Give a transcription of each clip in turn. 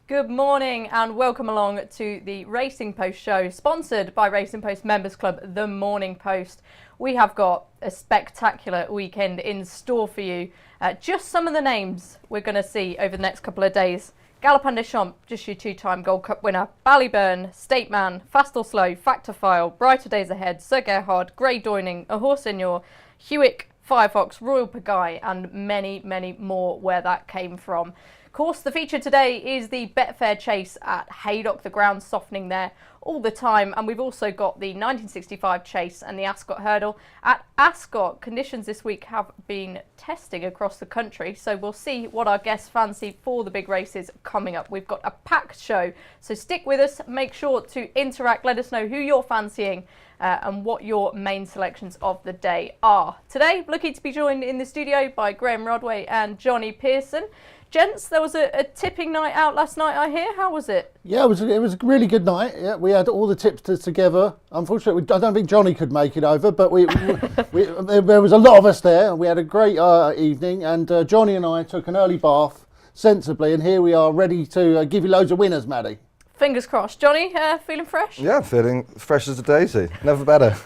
Good morning and welcome along to the Racing Post show, sponsored by Racing Post Members Club, The Morning Post. We have got a spectacular weekend in store for you. Just some of the names we're going to see over the next couple of days. Gamble Responsibly, just your two-time Gold Cup winner. Ballyburn, State Man, Fast or Slow, Factor-File, Brighter Days Ahead, Sir Gerhard, Grey Doining, A Horse Senior, Hewick, Firefox, Royal Pagaille and many, many more where that came from. Of course, the feature today is the Betfair Chase at Haydock, the ground softening there all the time. And we've also got the 1965 Chase and the Ascot Hurdle. At Ascot, conditions this week have been testing across the country. So we'll see what our guests fancy for the big races coming up. We've got a packed show, so stick with us. Make sure to interact. Let us know who you're fancying and what your main selections of the day are. Today, lucky to be joined in the studio by Graeme Rodway and Jonny Pearson. Gents, there was a tipping night out last night, I hear. How was it? Yeah, it was a really good night. Yeah, we had all the tipsters together. Unfortunately, I don't think Jonny could make it over, but there was a lot of us there. We had a great evening, and Jonny and I took an early bath sensibly, and here we are ready to give you loads of winners, Maddie. Fingers crossed. Jonny, feeling fresh? Yeah, feeling fresh as a daisy. Never better.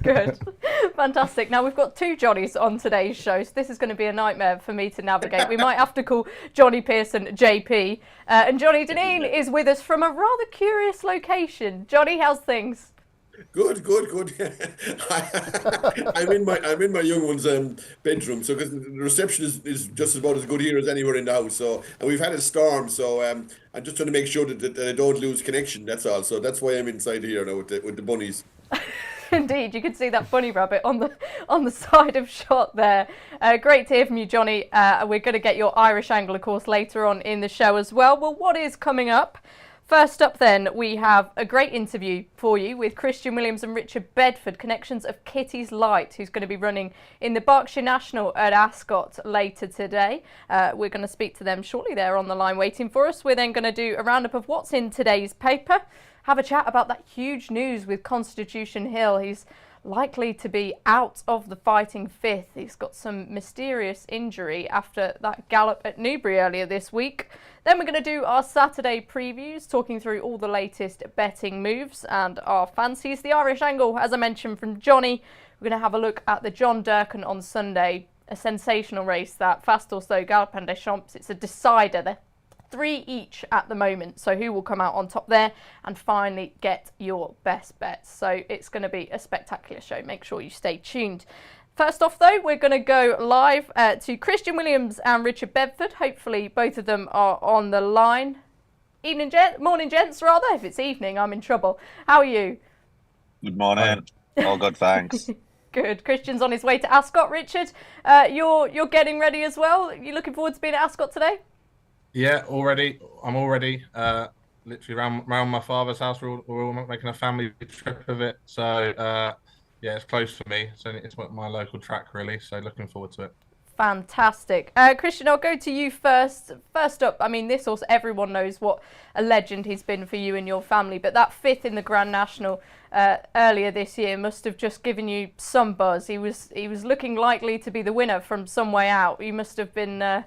Good. Fantastic. Now, we've got two Johnnies on today's show, so this is going to be a nightmare for me to navigate. We might have to call Jonny Pearson JP. And Johnny Dineen is with us from a rather curious location. Jonny, how's things? Good. I'm in my young one's bedroom, so because the reception is just about as good here as anywhere in the house. So, and we've had a storm, so I'm just trying to make sure that I don't lose connection. That's all. So that's why I'm inside here now with the bunnies. Indeed, you can see that bunny rabbit on the side of shot there. Great to hear from you, Jonny. We're going to get your Irish angle, of course, later on in the show as well. Well, what is coming up? First up then, we have a great interview for you with Christian Williams and Richard Bedford, connections of Kitty's Light, who's going to be running in the Berkshire National at Ascot later today. We're going to speak to them shortly. They're on the line waiting for us. We're then going to do a roundup of what's in today's paper, have a chat about that huge news with Constitution Hill. He's likely to be out of the fighting fifth. He's got some mysterious injury after that gallop at Newbury earlier this week. Then we're going to do our Saturday previews, talking through all the latest betting moves and our fancies. The Irish angle, as I mentioned, from Jonny. We're going to have a look at the John DURKAN on Sunday. A sensational race, that Fast or Slow, Gamble Responsibly. It's a decider. They're 3 each at the moment, so who will come out on top there and finally get your best bets. So it's going to be a spectacular show. Make sure you stay tuned. First off, though, we're going to go live to Christian Williams and Richard Bedford. Hopefully, both of them are on the line. Morning, gents, rather. If it's evening, I'm in trouble. How are you? Good morning. All good, thanks. Good. Christian's on his way to Ascot. Richard, you're getting ready as well. You looking forward to being at Ascot today? Yeah, already. I'm already literally around my father's house. We're all making a family trip of it. So, yeah, it's close for me. It's my local track, really. So looking forward to it. Fantastic. Christian, I'll go to you first. First up, I mean, this horse, everyone knows what a legend he's been for you and your family. But that fifth in the Grand National earlier this year must have just given you some buzz. He was looking likely to be the winner from some way out. You must have been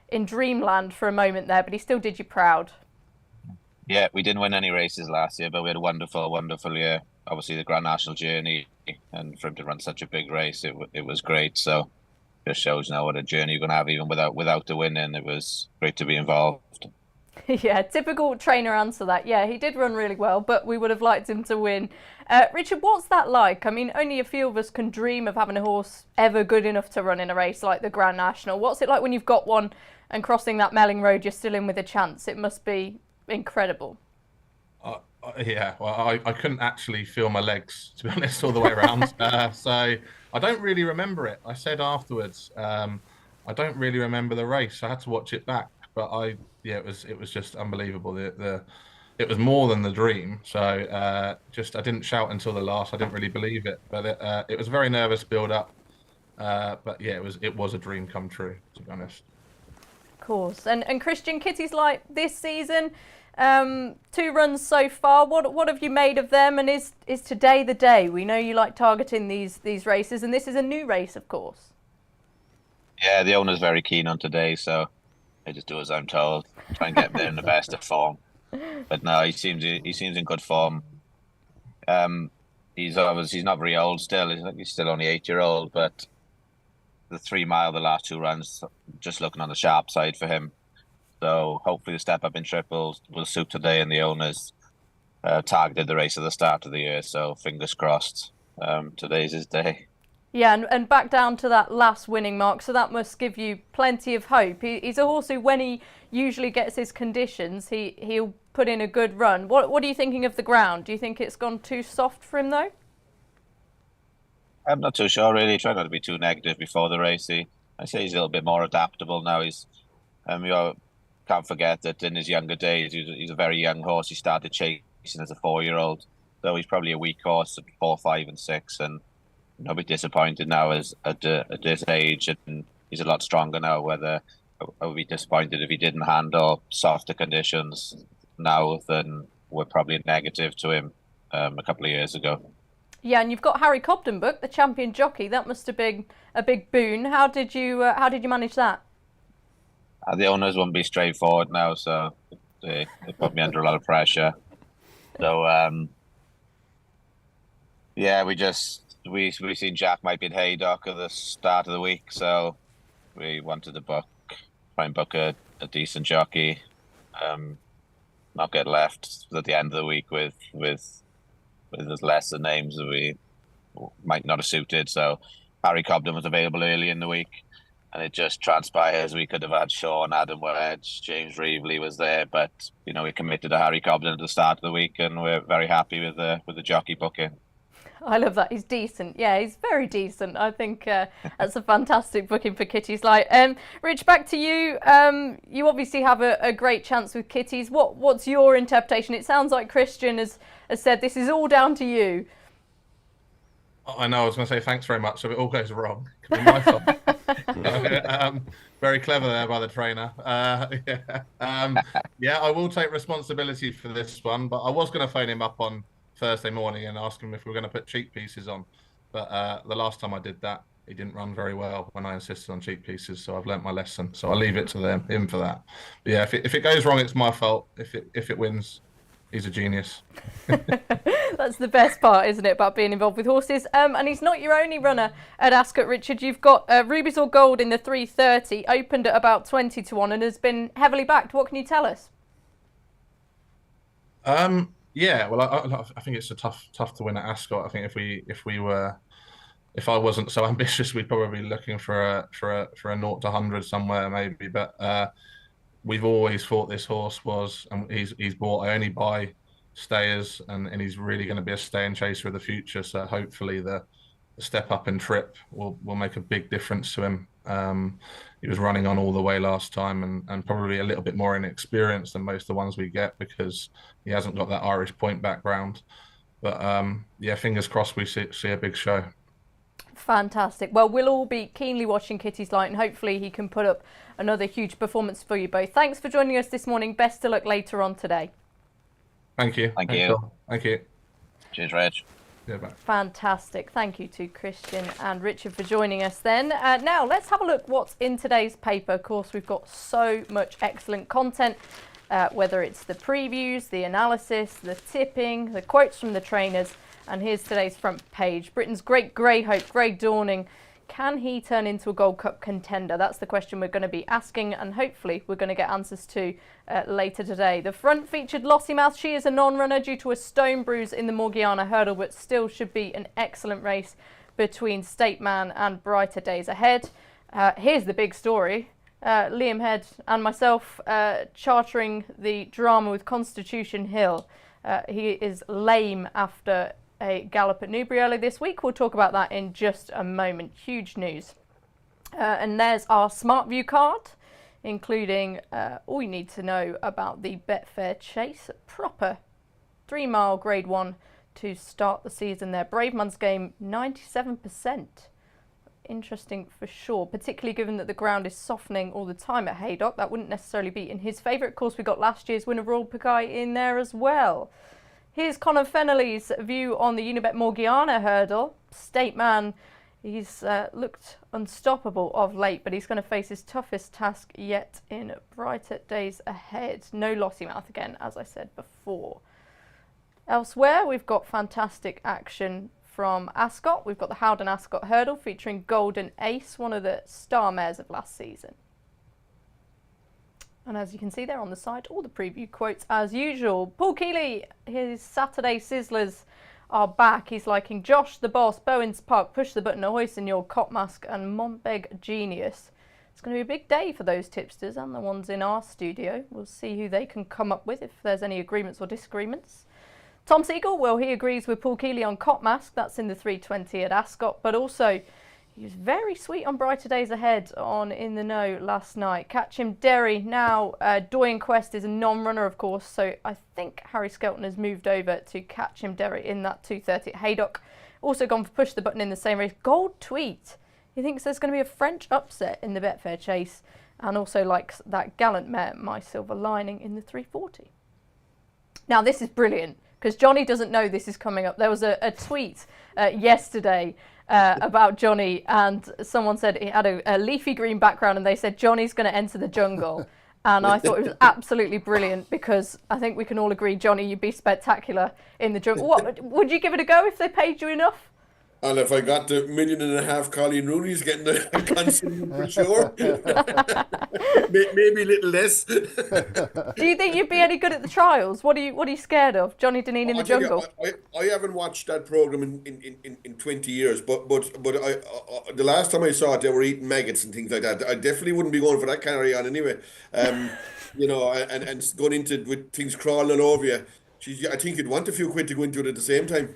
in dreamland for a moment there, but he still did you proud. Yeah, we didn't win any races last year, but we had a wonderful year. Obviously, the Grand National journey, and for him to run such a big race, it was great. So just shows now what a journey you're going to have even without the win, and it was great to be involved. Yeah, typical trainer answer that. Yeah, he did run really well, but we would have liked him to win. Richard, what's that like? I mean, only a few of us can dream of having a horse ever good enough to run in a race like the Grand National. What's it like when you've got one and crossing that Melling Road, you're still in with a chance? It must be incredible. Yeah, well, I couldn't actually feel my legs, to be honest, all the way around. So I don't really remember it. I said afterwards, I don't really remember the race. I had to watch it back, but it was just unbelievable. It was more than the dream. So I didn't shout until the last. I didn't really believe it, but it was a very nervous build up. But yeah, it was a dream come true, to be honest. Of course. And Christian, Kitty's Light this season. 2 runs so far. What have you made of them? And is today the day? We know you like targeting these races, and this is a new race, of course. Yeah, the owner's very keen on today, so I just do as I'm told. try and get him there in the best of form. But no, he seems in good form. He's not very old still. He's still only 8-year-old, but the 3 mile, the last 2 runs, just looking on the sharp side for him. So hopefully the step up in triples will suit today, and the owners targeted the race at the start of the year. So fingers crossed, today's his day. Yeah, and back down to that last winning mark, so that must give you plenty of hope. He's a horse who, when he usually gets his conditions, he'll put in a good run. What are you thinking of the ground? Do you think it's gone too soft for him, though? I'm not too sure, really. Try not to be too negative before the race. I say he's a little bit more adaptable now. You can't forget that in his younger days, he's a very young horse. He started chasing as a 4-year-old, so he's probably a weak horse at 4, 5, and 6, and I'll be disappointed now at this age, and he's a lot stronger now. I would be disappointed if he didn't handle softer conditions now than were probably negative to him a couple of years ago. Yeah, and you've got Harry Cobden booked, the champion jockey. That must have been a big boon. How did you manage that? The owners won't be straightforward now, so they put me under a lot of pressure. So yeah, we seen Jack might be in Haydock at the start of the week, so we wanted to try and book a decent jockey, not get left at the end of the week with lesser names that we might not have suited. So Harry Cobden was available early in the week, and it just transpires we could have had Sean, Adam Wedge, James Reevely was there, but we committed to Harry Cobden at the start of the week, and we're very happy with the jockey booking. I love that. He's decent. Yeah, he's very decent. I think that's a fantastic booking for Kitty's Light. Rich, back to you. You obviously have a great chance with Kitty's. What's your interpretation? It sounds like Christian has said this is all down to you. I know, I was going to say thanks very much. So if it all goes wrong, it could be my fault. Very clever there by the trainer. Yeah, I will take responsibility for this one, but I was going to phone him up on Thursday morning and ask him if we were going to put cheek pieces on. But the last time I did that, he didn't run very well when I insisted on cheek pieces. So I've learnt my lesson. So I'll leave it to him for that. But yeah, if it goes wrong, it's my fault. If it wins, he's a genius. That's the best part, isn't it, about being involved with horses? And he's not your only runner at Ascot, Richard. You've got Rubies or Gold in the 3:30, opened at about 20-1 and has been heavily backed. What can you tell us? Yeah, well, I think it's a tough to win at Ascot. I think if I wasn't so ambitious, we'd probably be looking for a 0 to 100 somewhere maybe. But we've always thought this horse was, and he's bought. I only buy stayers, and he's really going to be a stay and chaser of the future. So hopefully the step up in trip will make a big difference to him. He was running on all the way last time, and probably a little bit more inexperienced than most of the ones we get because he hasn't got that Irish point background. But yeah, fingers crossed we see a big show. Fantastic. Well, we'll all be keenly watching Kitty's Light, and hopefully he can put up another huge performance for you both. Thanks for joining us this morning. Best of luck later on today. Thank you. Thank you. Thank you. Cheers, Reg. Yeah, bye. Fantastic. Thank you to Christian and Richard for joining us then. Now, let's have a look what's in today's paper. Of course, we've got so much excellent content, whether it's the previews, the analysis, the tipping, the quotes from the trainers. And here's today's front page. Britain's great grey hope, Grey Dawning. Can he turn into a Gold Cup contender? That's the question we're going to be asking, and hopefully we're going to get answers to later today. The front featured Lossiemouth. She is a non-runner due to a stone bruise in the Morgiana hurdle, but still should be an excellent race between State Man and Brighter Days Ahead. Here's the big story. Liam Head and myself chartering the drama with Constitution Hill. He is lame after a gallop at Newbury early this week. We'll talk about that in just a moment. Huge news. And there's our Smart View card, including all you need to know about the Betfair Chase. Proper 3 mile grade 1 to start the season there. Braveman's game, 97%. Interesting for sure, particularly given that the ground is softening all the time at Haydock. That wouldn't necessarily be in his favour. Of course, we got last year's winner Royal Picai in there as well. Here's Conor Fennelly's view on the Unibet Morgiana hurdle. State Man He's looked unstoppable of late, but he's going to face his toughest task yet in brighter days ahead. No Lottymouth again, as I said before. Elsewhere, we've got fantastic action from Ascot. We've got the Howden Ascot Hurdle featuring Golden Ace, one of the star mares of last season. And as you can see there on the side, all the preview quotes as usual. Paul Keeley, his Saturday Sizzlers are back. He's liking Josh the Boss, Bowens Park, Push the Button, Ahoy Senor, Cop Mask and Montbeg Genius. It's going to be a big day for those tipsters and the ones in our studio. We'll see who they can come up with, if there's any agreements or disagreements. Tom Siegel, well, he agrees with Paul Keeley on Cop Mask. That's in the 320 at Ascot, but also he was very sweet on Brighter Days Ahead on In the Know last night. Catch Him Derry. Now, Doyen Quest is a non-runner, of course, so I think Harry Skelton has moved over to Catch Him Derry in that 230 at Haydock. Also gone for Push the Button in the same race. Gold Tweet. He thinks there's going to be a French upset in the Betfair Chase, and also likes that gallant mare, My Silver Lining, in the 340. Now, this is brilliant, because Johnny doesn't know this is coming up. There was a tweet yesterday about Johnny, and someone said he had a leafy green background, and they said Johnny's going to enter the jungle. And I thought it was absolutely brilliant, because I think we can all agree, Johnny, you'd be spectacular in the jungle. What, would you give it a go if they paid you enough? And if I got the $1.5 million Colleen Rooney's getting the constant for sure. Maybe a little less. Do you think you'd be any good at the trials? What are you scared of? Johnny Dineen in the jungle? I haven't watched that program in 20 years, but I the last time I saw it, they were eating maggots and things like that. I definitely wouldn't be going for that carry on anyway. You know, and going into with things crawling all over you. I think you'd want a few quid to go into it at the same time.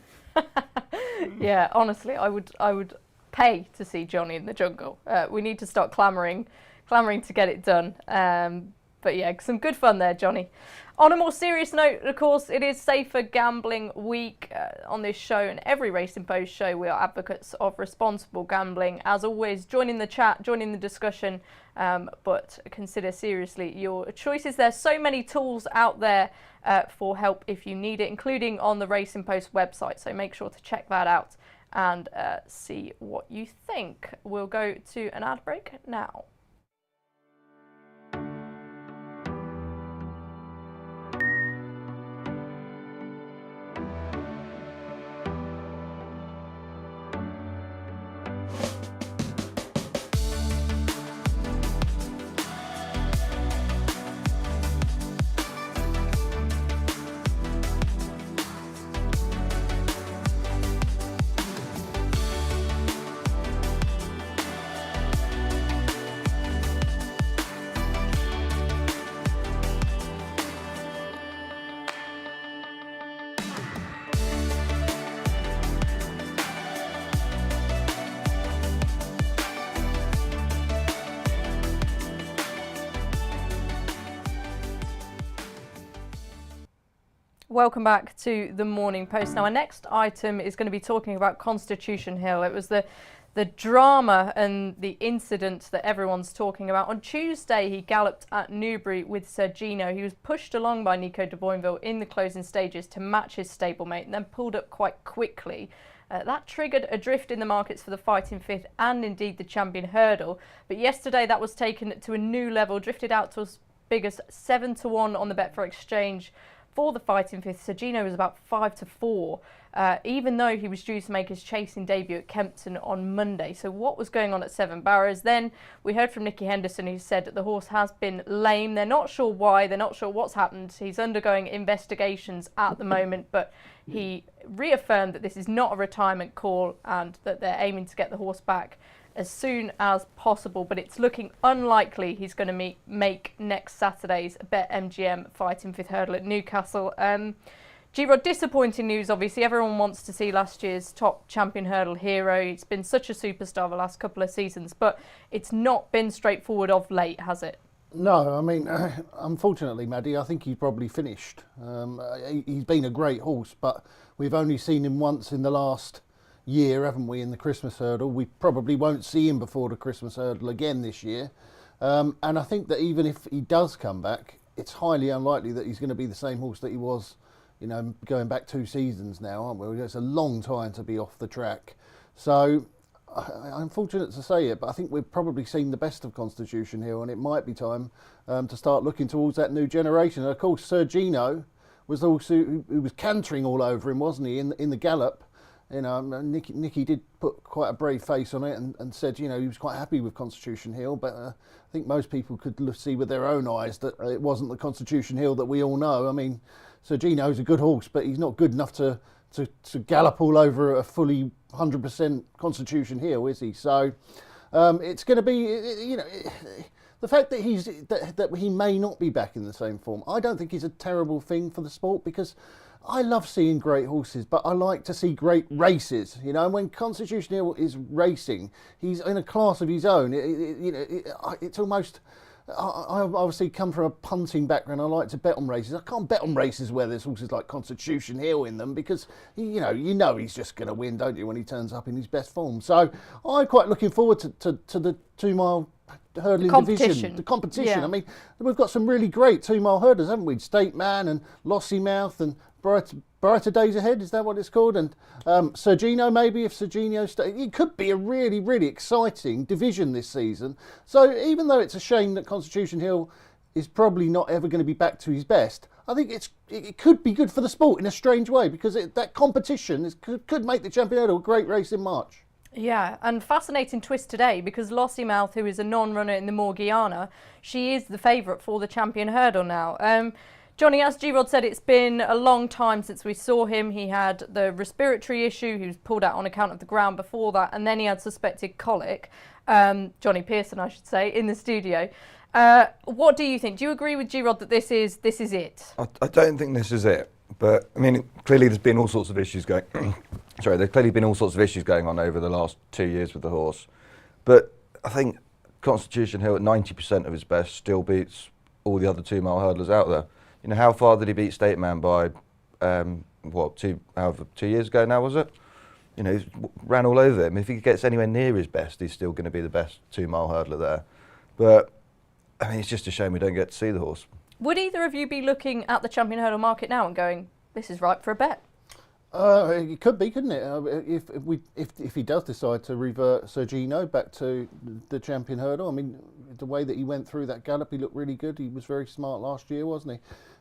Yeah, honestly, I would pay to see Johnny in the jungle. We need to start clamouring to get it done. But yeah, some good fun there, Johnny. On a more serious note, of course, it is Safer Gambling Week on this show, and every Racing Post show we are advocates of responsible gambling. As always, join in the chat, join in the discussion, but consider seriously your choices. There's so many tools out there for help if you need it, including on the Racing Post website, so make sure to check that out and see what you think. We'll go to an ad break now. Welcome back to the Morning Post. Now, our next item is going to be talking about Constitution Hill. It was the drama and the incident that everyone's talking about. On Tuesday, he galloped at Newbury with Sir Gino. He was pushed along by Nico de Boinville in the closing stages to match his stablemate, and then pulled up quite quickly. That triggered a drift in the markets for the Fighting Fifth and indeed the Champion Hurdle. But yesterday, that was taken to a new level, drifted out to as big as 7-1 on the Betfair Exchange. For the Fighting Fifth, Sir Gino was about 5-4, even though he was due to make his chasing debut at Kempton on Monday. So what was going on at Seven Barrows? Then we heard from Nicky Henderson, who said that the horse has been lame. They're not sure why, they're not sure what's happened. He's undergoing investigations at the moment, but he reaffirmed that this is not a retirement call and that they're aiming to get the horse back as soon as possible, but it's looking unlikely he's going to make next Saturday's BetMGM Fighting Fifth Hurdle at Newcastle. G-Rod, disappointing news, obviously. Everyone wants to see last year's top champion hurdle hero. He's been such a superstar the last couple of seasons, but it's not been straightforward of late, has it? No, I mean, unfortunately, Maddie, I think he's probably finished. He's been a great horse, but we've only seen him once in the last year, haven't we, in the Christmas hurdle. We probably won't see him before the Christmas hurdle again this year. And I think that even if he does come back, it's highly unlikely that he's going to be the same horse that he was, you know, going back 2 seasons now, aren't we? It's a long time to be off the track. So I'm fortunate to say it, but I think we've probably seen the best of Constitution Hill, and it might be time to start looking towards that new generation. And of course, Sir Gino was also who was cantering all over him, wasn't he, in the gallop? You know, Nicky did put quite a brave face on it and said, you know, he was quite happy with Constitution Hill, but I think most people could see with their own eyes that it wasn't the Constitution Hill that we all know. I mean, Sir Gino's a good horse, but he's not good enough to gallop all over a fully 100% Constitution Hill, is he? So it's going to be, you know, the fact that that he may not be back in the same form, I don't think is a terrible thing for the sport, because I love seeing great horses, but I like to see great races, you know. And when Constitution Hill is racing, he's in a class of his own. It's almost. I obviously come from a punting background. I like to bet on races. I can't bet on races where there's horses like Constitution Hill in them, because you know he's just going to win, don't you, when he turns up in his best form. So I'm quite looking forward to the 2 mile hurdling division, the competition. Yeah. I mean, we've got some really great 2 mile hurdlers, haven't we? State Man and Lossymouth and Brighter Days Ahead, is that what it's called? And Sir Gino, maybe, if Sir Gino it could be a really, really exciting division this season. So even though it's a shame that Constitution Hill is probably not ever going to be back to his best, I think it could be good for the sport in a strange way, because that competition could make the Champion Hurdle a great race in March. Yeah, and fascinating twist today, because Lossymouth, who is a non-runner in the Morgiana, she is the favourite for the Champion Hurdle now. Jonny, as G-Rod said, it's been a long time since we saw him. He had the respiratory issue. He was pulled out on account of the ground before that, and then he had suspected colic. Jonny Pearson, I should say, in the studio. What do you think? Do you agree with G-Rod that this is it? I don't think this is it. But I mean, clearly there's been all sorts of issues going. There's clearly been all sorts of issues going on over the last 2 years with the horse. But I think Constitution Hill at 90% of his best still beats all the other 2 mile hurdlers out there. You know, how far did he beat State Man by, 2 years ago now, was it? You know, he ran all over him. If he gets anywhere near his best, he's still going to be the best 2 mile hurdler there. But, I mean, it's just a shame we don't get to see the horse. Would either of you be looking at the Champion Hurdle market now and going, this is ripe for a bet? It could be, couldn't it? If he does decide to revert Sir Gino back to the Champion Hurdle, I mean, the way that he went through that gallop, he looked really good. He was very smart last year, wasn't he?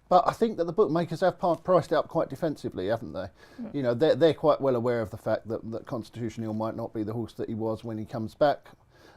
But I think that the bookmakers have priced it up quite defensively, haven't they? You know, they're quite well aware of the fact that Constitution Hill might not be the horse that he was when he comes back,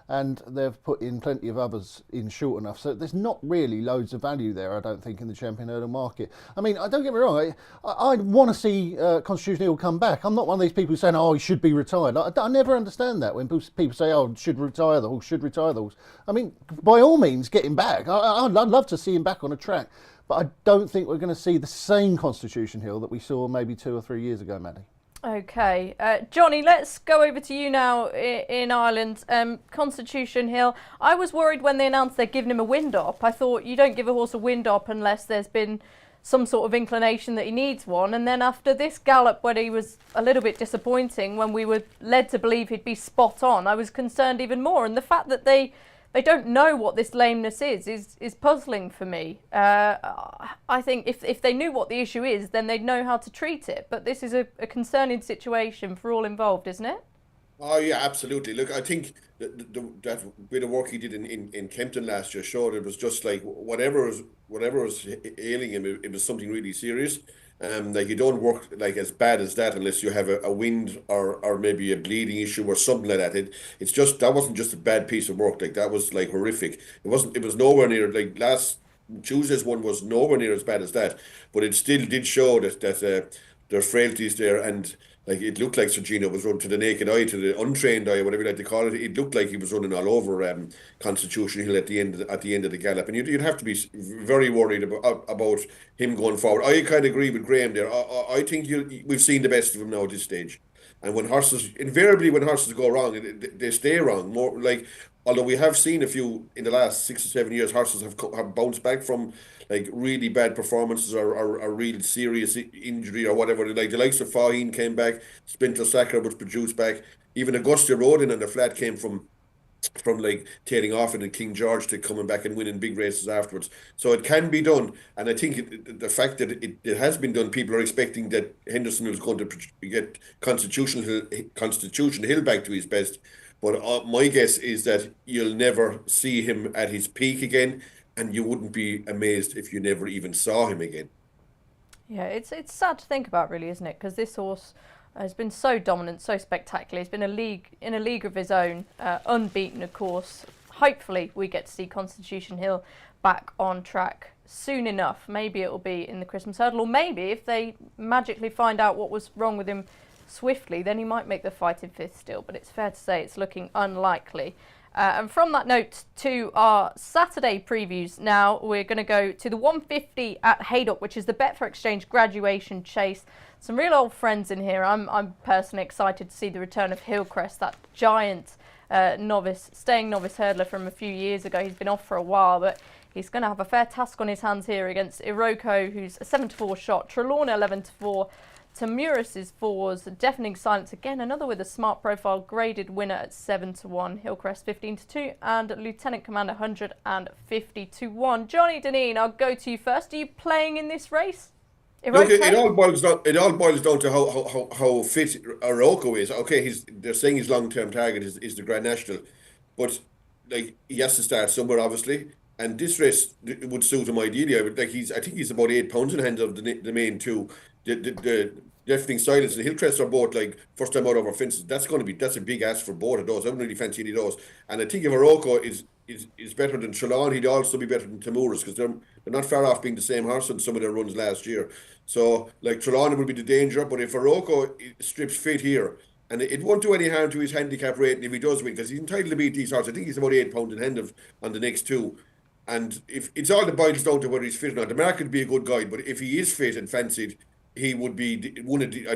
and they've put in plenty of others in short enough. So there's not really loads of value there, I don't think, in the Champion Hurdle market. I mean, don't get me wrong, I want to see Constitution Hill come back. I'm not one of these people saying, oh, he should be retired. I never understand that when people say, oh, should retire the horse. I mean, by all means, get him back. I'd love to see him back on a track. But I don't think we're going to see the same Constitution Hill that we saw maybe 2 or 3 years ago, Maddie. Okay, Jonny, let's go over to you now in Ireland. Constitution Hill, I was worried when they announced they're giving him a wind-up. I thought you don't give a horse a wind-up unless there's been some sort of inclination that he needs one. And then after this gallop, when he was a little bit disappointing, when we were led to believe he'd be spot on, I was concerned even more. And the fact that they don't know what this lameness is puzzling for me. I think if they knew what the issue is, then they'd know how to treat it. But this is a concerning situation for all involved, isn't it? Oh yeah, absolutely. Look, I think that bit of work he did in Kempton last year showed it was just like whatever was ailing him, it was something really serious. Like you don't work like as bad as that unless you have a wind or maybe a bleeding issue or something like that. It's just that wasn't just a bad piece of work. Like that was like horrific. It was nowhere near like last Tuesday's one was nowhere near as bad as that. But it still did show that there are frailties there, and like it looked like Sir Gino was running to the naked eye, to the untrained eye, whatever you like to call it. It looked like he was running all over Constitution Hill at the end of the gallop, and you'd have to be very worried about him going forward. I kind of agree with Graeme there. I think we've seen the best of him now at this stage, and when horses go wrong, they stay wrong. More like, although we have seen a few in the last 6 or 7 years, horses have bounced back from like really bad performances or real serious injury or whatever. Like the likes of Faheen came back, Spintle Sacker was produced back. Even Augusta Rodin and the flat came from like tailing off in King George to coming back and winning big races afterwards. So it can be done, and I think the fact that it has been done, people are expecting that Henderson was going to get Constitution Hill back to his best. But my guess is that you'll never see him at his peak again, and you wouldn't be amazed if you never even saw him again. Yeah, it's sad to think about, really, isn't it? Because this horse has been so dominant, so spectacular. He's been in a league of his own, unbeaten, of course. Hopefully, we get to see Constitution Hill back on track soon enough. Maybe it'll be in the Christmas Hurdle, or maybe if they magically find out what was wrong with him swiftly, then he might make the fight in fifth still. But it's fair to say it's looking unlikely. And from that note to our Saturday previews now, we're going to go to the 150 at Haydock, which is the Betfair Exchange graduation chase. Some real old friends in here. I'm personally excited to see the return of Hillcrest, that giant staying novice hurdler from a few years ago. He's been off for a while, but he's going to have a fair task on his hands here against Iroko, who's a 7-4 shot, Trelawney 11-4, Tamuris' 4s, Deafening Silence again, another with a smart profile, graded winner at 7-1, Hillcrest 15-2, and Lieutenant Commander 150-1. Johnny Dineen, I'll go to you first. Are you playing in this race? Look, it all boils down to how fit Iroko is. Okay, they're saying his long-term target is the Grand National, but like he has to start somewhere, obviously. And this race would suit him ideally. I think he's about 8 pounds in hand of the main two. The Deafening Silence and Hillcrest are both like first time out over fences. That's a big ask for both of those. I wouldn't really fancy any of those. And I think if Iroko is better than Trelawney, he'd also be better than Tamuris, because they're not far off being the same horse on some of their runs last year. So like Trelawney would be the danger, but if Iroko strips fit here, and it won't do any harm to his handicap rating if he does win, because he's entitled to beat these horses. I think he's about 8 pounds in hand on the next two. And if it's all that boils down to whether he's fit or not, the market would be a good guide. But if he is fit and fancied, he would be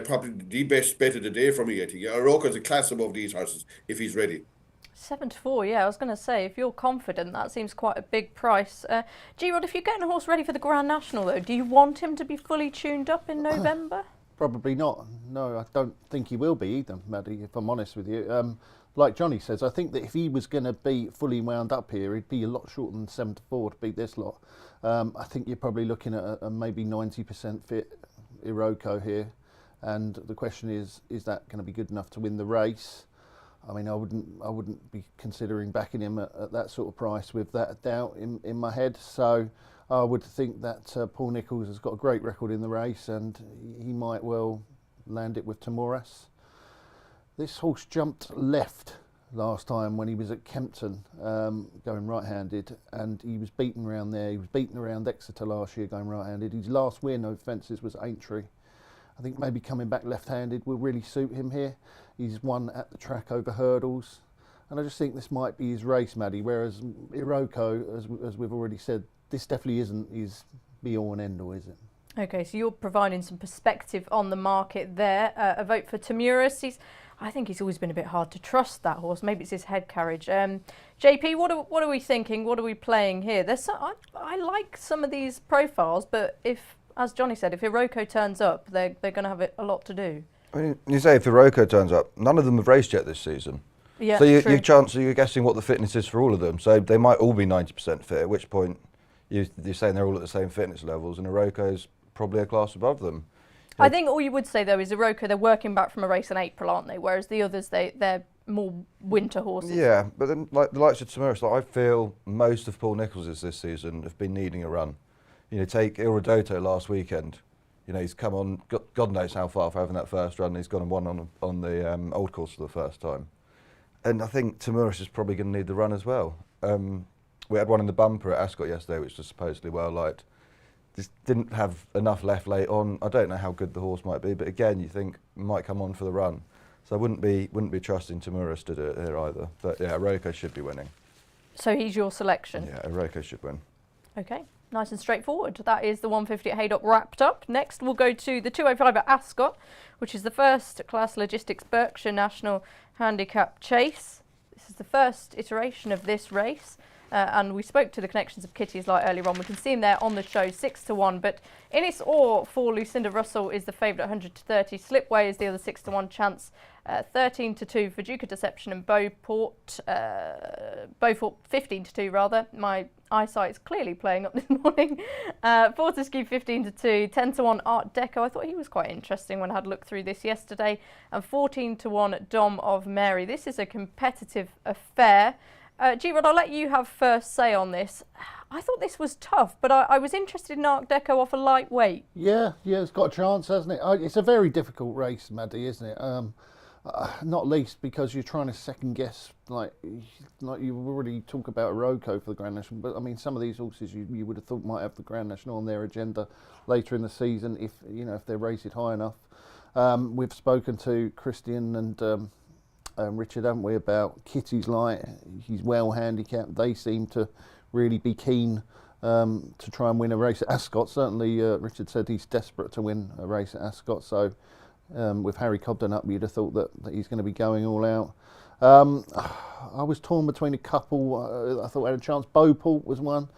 probably the best bet of the day for me, I think. Iroko's a class above these horses if he's ready. 7-4, yeah, I was going to say, if you're confident, that seems quite a big price. G-Rod, if you're getting a horse ready for the Grand National, though, do you want him to be fully tuned up in November? Probably not. No, I don't think he will be either, Maddie, if I'm honest with you. Like Johnny says, I think that if he was going to be fully wound up here, he'd be a lot shorter than 7-4 to beat this lot. I think you're probably looking at a maybe 90% fit Iroko here. And the question is that going to be good enough to win the race? I mean, I wouldn't be considering backing him at that sort of price with that doubt in my head. So I would think that Paul Nicholls has got a great record in the race, and he might well land it with Tamuris. This horse jumped left last time when he was at Kempton, going right-handed, and he was beaten around there. He was beaten around Exeter last year going right-handed. His last win over fences was Aintree. I think maybe coming back left-handed will really suit him here. He's won at the track over hurdles, and I just think this might be his race, Maddie, whereas Iroko, as we've already said, this definitely isn't his be-all and end-all, is it? Okay, so you're providing some perspective on the market there. A vote for Tamuris. I think he's always been a bit hard to trust, that horse. Maybe it's his head carriage. JP, what are we thinking? What are we playing here? I like some of these profiles, but if, as Johnny said, if Iroko turns up, they're going to have a lot to do. I mean, you say if Iroko turns up, none of them have raced yet this season. Yeah, so you're guessing what the fitness is for all of them. So they might all be 90% fit, at which point you're saying they're all at the same fitness levels, and Iroko's probably a class above them. I think all you would say, though, is Iroko, they're working back from a race in April, aren't they? Whereas the others, they're more winter horses. Yeah, but then like the likes of Tamuris, I feel most of Paul Nicholls' this season have been needing a run. You know, take Iridoto last weekend. You know, he's come on, God knows how far for having that first run. He's gone and won on the old course for the first time. And I think Tamuris is probably going to need the run as well. We had one in the bumper at Ascot yesterday, which was supposedly well liked. Just didn't have enough left late on. I don't know how good the horse might be, but again, you think might come on for the run. So I wouldn't be trusting Tamuris to do it here either. But yeah, Iroko should be winning. So he's your selection? Yeah, Iroko should win. Okay, nice and straightforward. That is the 150 at Haydock wrapped up. Next, we'll go to the 205 at Ascot, which is the first Class Logistics Berkshire National Handicap Chase. This is the first iteration of this race. And we spoke to the connections of Kitty's Light earlier on. We can see him there on the show, 6-1. But Innis Or for Lucinda Russell is the favourite, 100-30. Slipway is the other 6-1 chance, 13-2 for Duke of Deception and Beauport. Beaufort 15-2 rather. My eyesight's clearly playing up this morning. Fortescue 15-2, 10-1 Art Deco. I thought he was quite interesting when I had a look through this yesterday. And 14-1 Dom of Mary. This is a competitive affair. G-Rod, I'll let you have first say on this. I thought this was tough, but I was interested in Art Deco off a lightweight. Yeah, it's got a chance, hasn't it? It's a very difficult race, Maddie, isn't it? Not least because you're trying to second guess, like you already talk about Roko for the Grand National, but I mean some of these horses you would have thought might have the Grand National on their agenda later in the season if they're rated high enough. We've spoken to Christian and Richard, haven't we, about Kitty's Light. He's well handicapped. They seem to really be keen to try and win a race at Ascot. Certainly, Richard said he's desperate to win a race at Ascot. So, with Harry Cobden up, you'd have thought that he's going to be going all out. I was torn between a couple. I thought I had a chance. Beauport was one.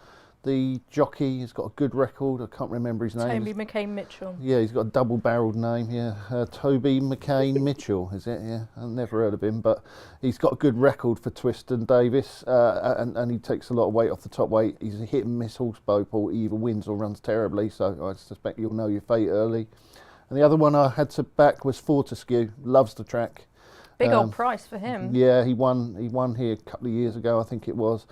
The jockey has got a good record. I can't remember his name. Toby McCain-Mitchell. Yeah, he's got a double-barreled name. Yeah, Toby McCain-Mitchell, is it? Yeah, I've never heard of him, but he's got a good record for Twiston Davis, and he takes a lot of weight off the top weight. He's a hit-and-miss horse, Beauport. He either wins or runs terribly, so I suspect you'll know your fate early. And the other one I had to back was Fortescue. Loves the track. Big old price for him. Yeah, he won here a couple of years ago, I think it was.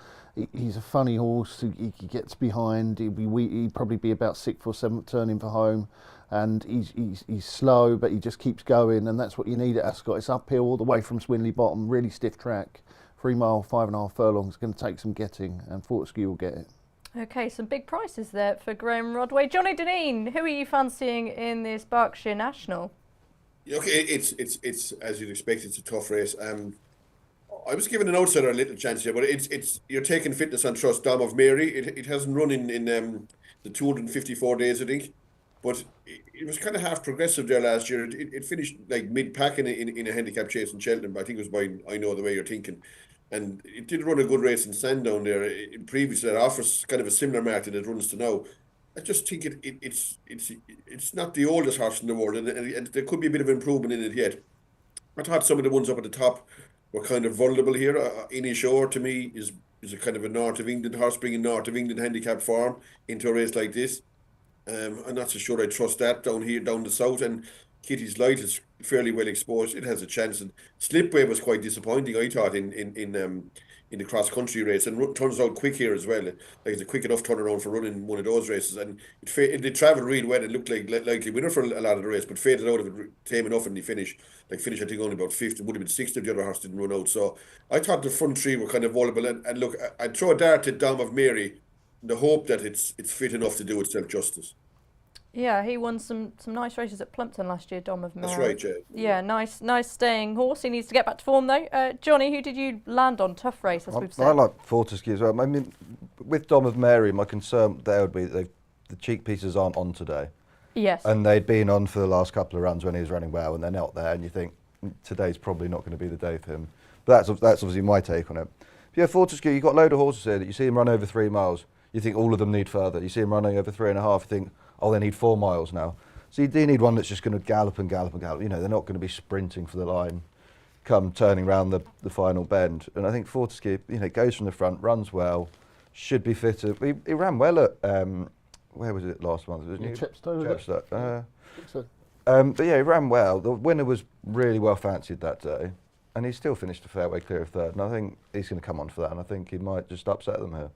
He's a funny horse. He gets behind. He'd probably be about 6th or 7th turning for home, and he's slow, but he just keeps going, and that's what you need at Ascot. It's uphill all the way from Swinley Bottom, really stiff track. 3 mile, 5.5 furlongs. Going to take some getting, and Fortescue will get it. Okay, some big prices there for Graeme Rodway. Johnny Dineen, who are you fancying in this Berkshire National? Okay, it's as you'd expect. It's a tough race. I was giving an outsider a little chance here, but it's you're taking fitness on trust. Dom of Mary. It hasn't run in the 254 days, I think, but it was kind of half progressive there last year. It finished like mid-pack in a handicap chase in Cheltenham. I think it was by I Know the Way You're Thinking, and it did run a good race in Sandown there. Previously, that offers kind of a similar mark that it runs to now. I just think it's not the oldest horse in the world, and there could be a bit of improvement in it yet. I thought some of the ones up at the top were kind of vulnerable here. Inishore to me is a kind of a North of England horse, bringing North of England handicap form into a race like this. I'm not so sure I trust that down the south. And Kitty's Light is fairly well exposed. It has a chance. And Slipway was quite disappointing, I thought, in the cross country race, and turns out quick here as well. Like it's a quick enough turnaround for running one of those races, and it travelled really well. It looked like likely winner for a lot of the race, but faded out of it tame enough in the finish. Like finish, I think only about 5th. It would have been 6th if the other horse didn't run out. So I thought the front three were kind of vulnerable. And look, I'd throw a dart at Dom of Mary, in the hope that it's fit enough to do itself justice. Yeah, he won some nice races at Plumpton last year, Dom of Mary. That's right, Jay. Yeah, nice staying horse. He needs to get back to form though. Johnny, who did you land on? Tough race, as we've said. I like Fortescue as well. I mean, with Dom of Mary, my concern there would be that the cheek pieces aren't on today. Yes. And they'd been on for the last couple of runs when he was running well, and they're not there, and you think today's probably not going to be the day for him. But that's obviously my take on it. But yeah, Fortescue, you've got a load of horses here that you see him run over 3 miles. You think all of them need further. You see him running over 3.5. You think, oh, they need 4 miles now. So you do need one that's just going to gallop and gallop and gallop. You know, they're not going to be sprinting for the line come turning round the final bend. And I think Fortescue, goes from the front, runs well, should be fitter. He ran well at, where was it last month? Chepstow. But yeah, he ran well. The winner was really well fancied that day. And he still finished a fairway clear of 3rd. And I think he's going to come on for that. And I think he might just upset them here.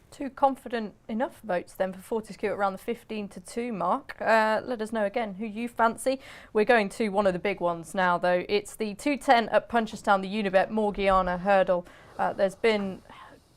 2 confident enough votes then for Fortescue around the 15-2 mark. Let us know again who you fancy. We're going to one of the big ones now though. It's the 210 at Punchestown, the Unibet Morgiana Hurdle. There's been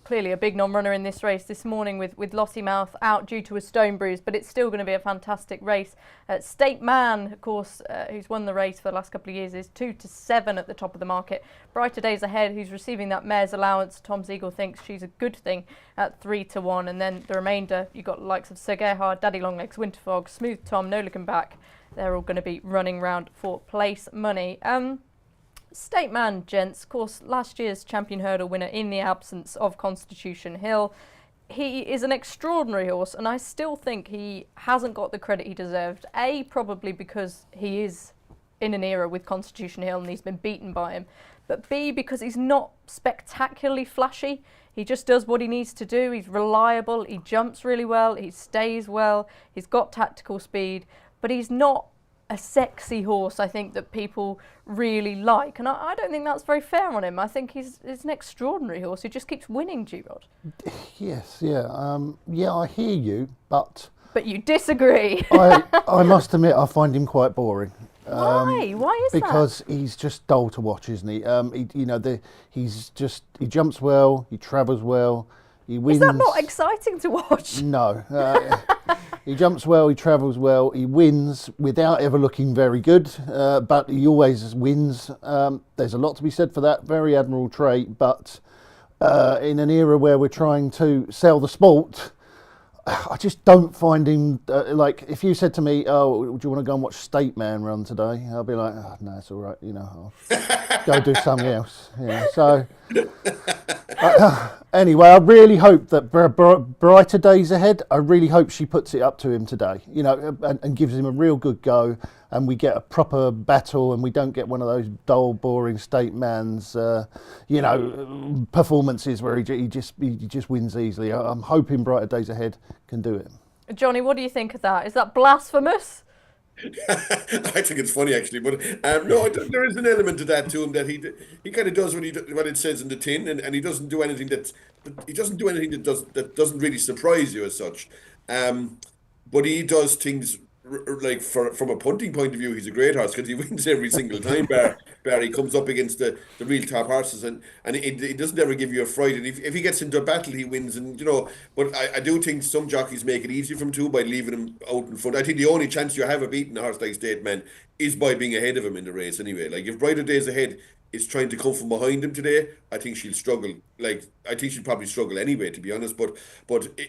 clearly a big non-runner in this race this morning with Lossiemouth out due to a stone bruise, but it's still going to be a fantastic race. State Man, of course, who's won the race for the last couple of years, is 2-7 at the top of the market. Brighter Days Ahead, who's receiving that mare's allowance. Tom Siegel thinks she's a good thing at 3-1, and then the remainder, you've got the likes of Sir Gerhard, Daddy Longlegs, Winterfog, Smooth Tom, No Looking Back. They're all going to be running round for place money. State Man, gents, of course, last year's champion hurdle winner in the absence of Constitution Hill. He is an extraordinary horse, and I still think he hasn't got the credit he deserved. A, probably because he is in an era with Constitution Hill and he's been beaten by him. But B, because he's not spectacularly flashy. He just does what he needs to do. He's reliable. He jumps really well. He stays well. He's got tactical speed, but he's not a sexy horse, I think, that people really like. And I don't think that's very fair on him. I think he's an extraordinary horse who just keeps winning, G-Rod. Yes, yeah. Yeah, I hear you, but you disagree. I must admit I find him quite boring. Why? Why is that? Because he's just dull to watch, isn't he? He jumps well, he travels well, he wins. Is that not exciting to watch? No. He jumps well, he travels well, he wins without ever looking very good, but he always wins. There's a lot to be said for that. Very admirable trait, but in an era where we're trying to sell the sport, I just don't find him, like, if you said to me, oh, do you want to go and watch State Man run today? I'll be like, oh, no, it's all right, I'll go do something else. So, anyway, I really hope that brighter days ahead, I really hope she puts it up to him today, and gives him a real good go, and we get a proper battle, and we don't get one of those dull, boring State Man's, performances where he just wins easily. I'm hoping brighter days ahead can do it. Johnny, what do you think of that? Is that blasphemous? I think it's funny actually, but no, there is an element to that to him that he kind of does what it says in the tin, and he doesn't do anything that doesn't really surprise you as such. But he does things like from a punting point of view, he's a great horse because he wins every single time. Bar he comes up against the real top horses, and it doesn't ever give you a fright. And if he gets into a battle, he wins. And but I do think some jockeys make it easy for him too by leaving him out in front. I think the only chance you have of beating a horse like State Man is by being ahead of him in the race. Anyway, like if Brighter Days Ahead is trying to come from behind him today, I think she'll struggle. Like I think she'll probably struggle anyway, to be honest. But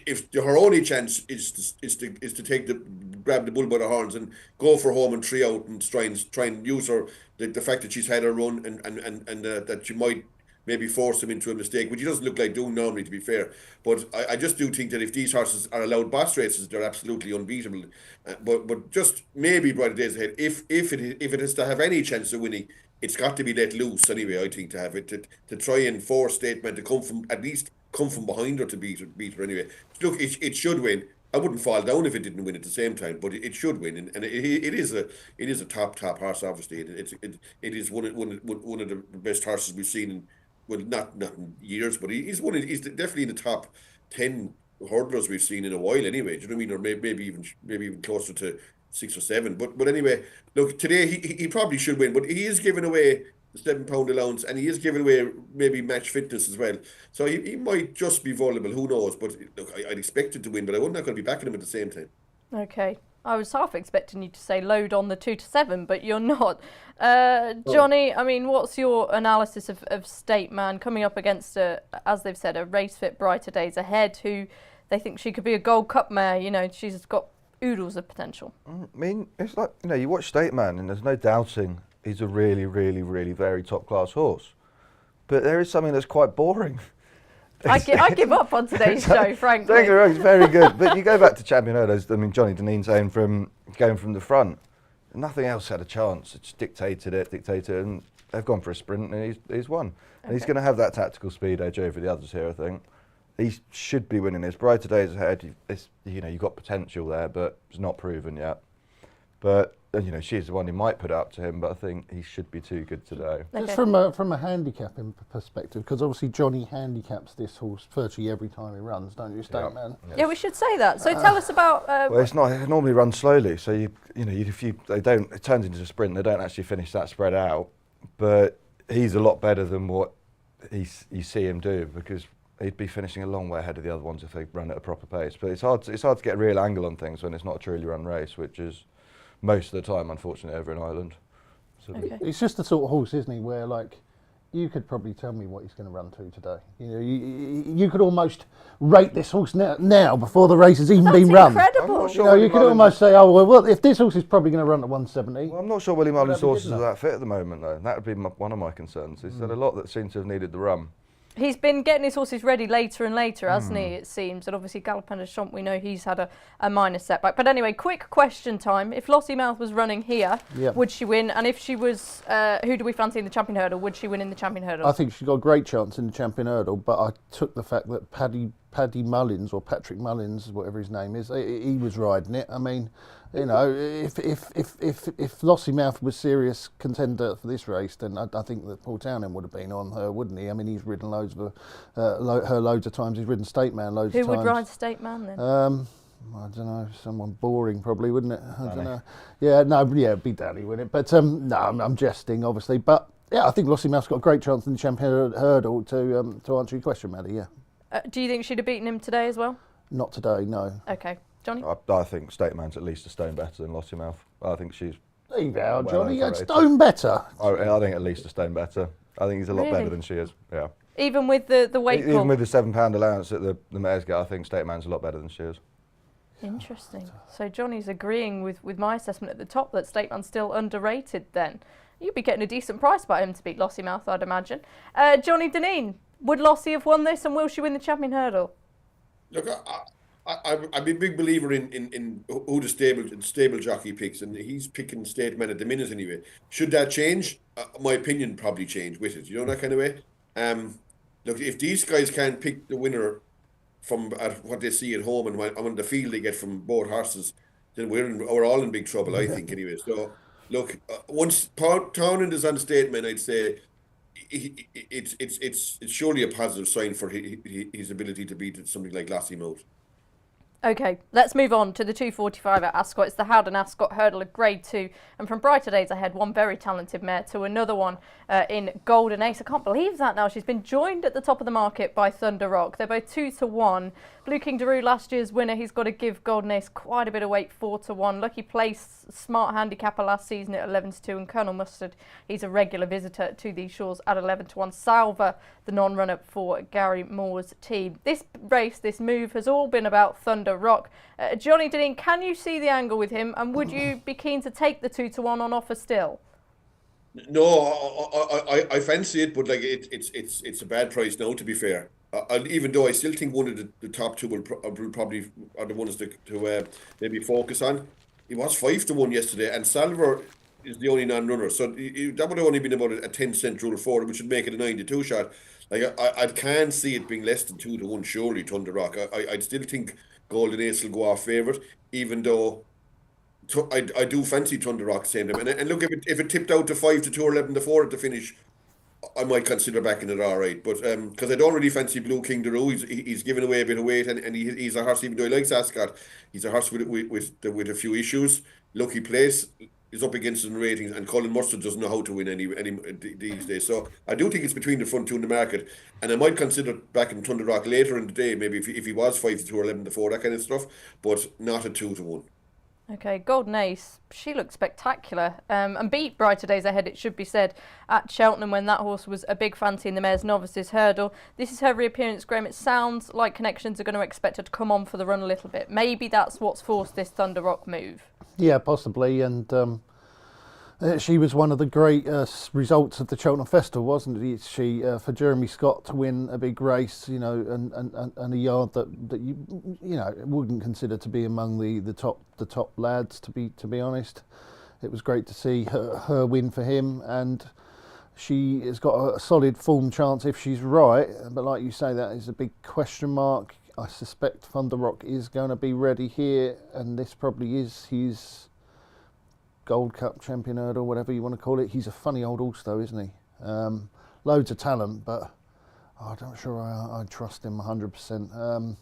if her only chance is to grab the bull by the horns and go for home and three out and try and use her the fact that she's had her run and that she might maybe force him into a mistake, which he doesn't look like doing normally, to be fair. But I just do think that if these horses are allowed boss races, they're absolutely unbeatable. But just maybe Brighter Days Ahead, if it is to have any chance of winning, it's got to be let loose anyway, I think, to have it, to try and force State Man to come from behind her to beat her anyway. Look, it should win. I wouldn't fall down if it didn't win at the same time, but it should win, and it is a top horse. Obviously, it is one of the best horses we've seen in, well, not in years, but he's definitely in the top 10 hurdlers we've seen in a while anyway. Do you know what I mean? Or maybe even closer to 6 or 7. But anyway, look, today he probably should win, but he is giving away the £7 allowance, and he is giving away maybe match fitness as well. So he might just be vulnerable. Who knows? But look, I'd expect him to win, but I'm not going to be backing him at the same time. Okay. I was half expecting you to say load on the 2 to 7, but you're not. Johnny, I mean, what's your analysis of State Man coming up against, as they've said, a race-fit Brighter Days Ahead, who they think she could be a Gold Cup mare? She's got oodles of potential. I mean, it's like, you watch State Man and there's no doubting he's a really, really, really very top-class horse. But there is something that's quite boring. I give up on today's show, frankly. Don't get me wrong, it's very good. But you go back to Champion Hurdles, Johnny Dineen saying going from the front, nothing else had a chance. It just dictated, and they've gone for a sprint, and he's won. And he's going to have that tactical speed edge over the others here, I think. He should be winning this. Brighter Days Ahead, you've got potential there, but it's not proven yet. But she's the one who might put it up to him, but I think he should be too good today. Okay. Just from a handicapping perspective, because obviously Johnny handicaps this horse virtually every time he runs, don't you, State Man? Yes. Yeah, we should say that. So tell us about. Well, it's not. It normally runs slowly, so it turns into a sprint. They don't actually finish that spread out, but he's a lot better than what you see him do, because he'd be finishing a long way ahead of the other ones if they run at a proper pace. But it's hard to get a real angle on things when it's not a truly run race, which is most of the time, unfortunately, over in Ireland. So Okay. It's just the sort of horse, isn't he, where you could probably tell me what he's going to run to today. You could almost rate this horse now before the race has even been run. That's incredible. Sure you could almost say, well, if this horse is probably going to run to 170. Well, I'm not sure Willie Mullins' That'd be good horses are enough. that fit at the moment, though. That would be one of my concerns. He's had a lot that seem to have needed the run. He's been getting his horses ready later and later, hasn't he, it seems. And obviously Gamble Responsibly, we know he's had a minor setback. But anyway, quick question time. If Lossiemouth was running here, would she win? And if she was, who do we fancy in the Champion Hurdle? Would she win in the Champion Hurdle? I think she's got a great chance in the Champion Hurdle, but I took the fact that Paddy Mullins, or Patrick Mullins, whatever his name is, he was riding it. I mean, you know, if Lossiemouth was serious contender for this race, then I think that Paul Townend would have been on her, wouldn't he? I mean, he's ridden loads of her loads of times. He's ridden State Man loads of times. Who would ride State Man then? I don't know, someone boring probably, wouldn't it? I don't know. Yeah, no, yeah, it'd be Danny, wouldn't it? But no, I'm jesting, obviously. But yeah, I think Lossiemouth's got a great chance in the Champion Hurdle to answer your question, Maddie. Yeah. Do you think she'd have beaten him today as well? Not today, no. Okay, Johnny. I think State Man's at least a stone better than Lossiemouth. I think she's. There you go, well Johnny. overrated. It's stone better. I think at least a stone better. I think he's a lot Really? better than she is. Yeah. Even with the weight Even pull? with the £7 allowance that the mares get, I think State Man's a lot better than she is. Interesting. So Johnny's agreeing with my assessment at the top that State Man's still underrated then. You'd be getting a decent price by him to beat Lossiemouth, I'd imagine. Johnny Dineen, would Lossie have won this, and will she win the Champion Hurdle? Look, I'm a big believer in who the stable jockey picks, and he's picking State Man at the minute anyway. Should that change? My opinion probably change with it. You know, that kind of way. Look, if these guys can't pick the winner from what they see at home and on the field they get from both horses, then we're all in big trouble, I think, anyway. So, look, once Townend is on State Man, I'd say it's surely a positive sign for his ability to beat something like Lossiemouth. Okay, let's move on to the 245 at Ascot. It's the Howden Ascot Hurdle at Grade 2. And from brighter days ahead, one very talented mare to another one in Golden Ace. I can't believe that now. She's been joined at the top of the market by Thunder Rock. They're both 2-1. Blue King Daru, last year's winner, he's got to give Golden Ace quite a bit of weight, 4-1. Lucky Place, smart handicapper last season at 11-2. And Colonel Mustard, he's a regular visitor to these shores at 11-1. Salva, the non-runner for Gary Moore's team. This race, this move, has all been about Thunder Rock. Johnny Dineen, can you see the angle with him, and would you be keen to take the 2-1 on offer still? No, I fancy it, but like it's a bad price now, to be fair. Even though I still think one of the top two will probably are the ones to maybe focus on. He was 5-1 yesterday, and Salver is the only non-runner, so that would have only been about a 10-cent rule for it, which would make it a 92 shot. Like I can't see it being less than 2-1. Surely Thunder Rock. I still think Golden Ace will go off favourite, even though I do fancy Thunder Rock same time. And look, if it tipped out to 5-2 or 11-4 at the finish, I might consider backing it all right. But because I don't really fancy Blue King Daru, he's given away a bit of weight, and he's a horse, even though he likes Ascot, he's a horse with a few issues. Lucky Place is up against in ratings, and Colin Mustard doesn't know how to win any these days. So I do think it's between the front two in the market, and I might consider backing Thunder Rock later in the day, maybe if he was 5-2 or 11-4, that kind of stuff, but not a 2-1. Okay, Golden Ace, she looked spectacular and beat brighter days ahead, it should be said, at Cheltenham when that horse was a big fancy in the Mares Novices Hurdle. This is her reappearance, Graeme. It sounds like Connections are going to expect her to come on for the run a little bit. Maybe that's what's forced this Thunder Rock move. Yeah, possibly, and she was one of the great results of the Cheltenham Festival, wasn't it? She for Jeremy Scott to win a big race, you know, and a yard that you wouldn't consider to be among the top lads. To be honest, it was great to see her win for him, and she has got a solid form chance if she's right. But like you say, that is a big question mark. I suspect Thunder Rock is going to be ready here, and this probably is his Gold Cup Champion Hurdle, whatever you want to call it. He's a funny old horse though, isn't he? Loads of talent, but I'm not sure I trust him 100%.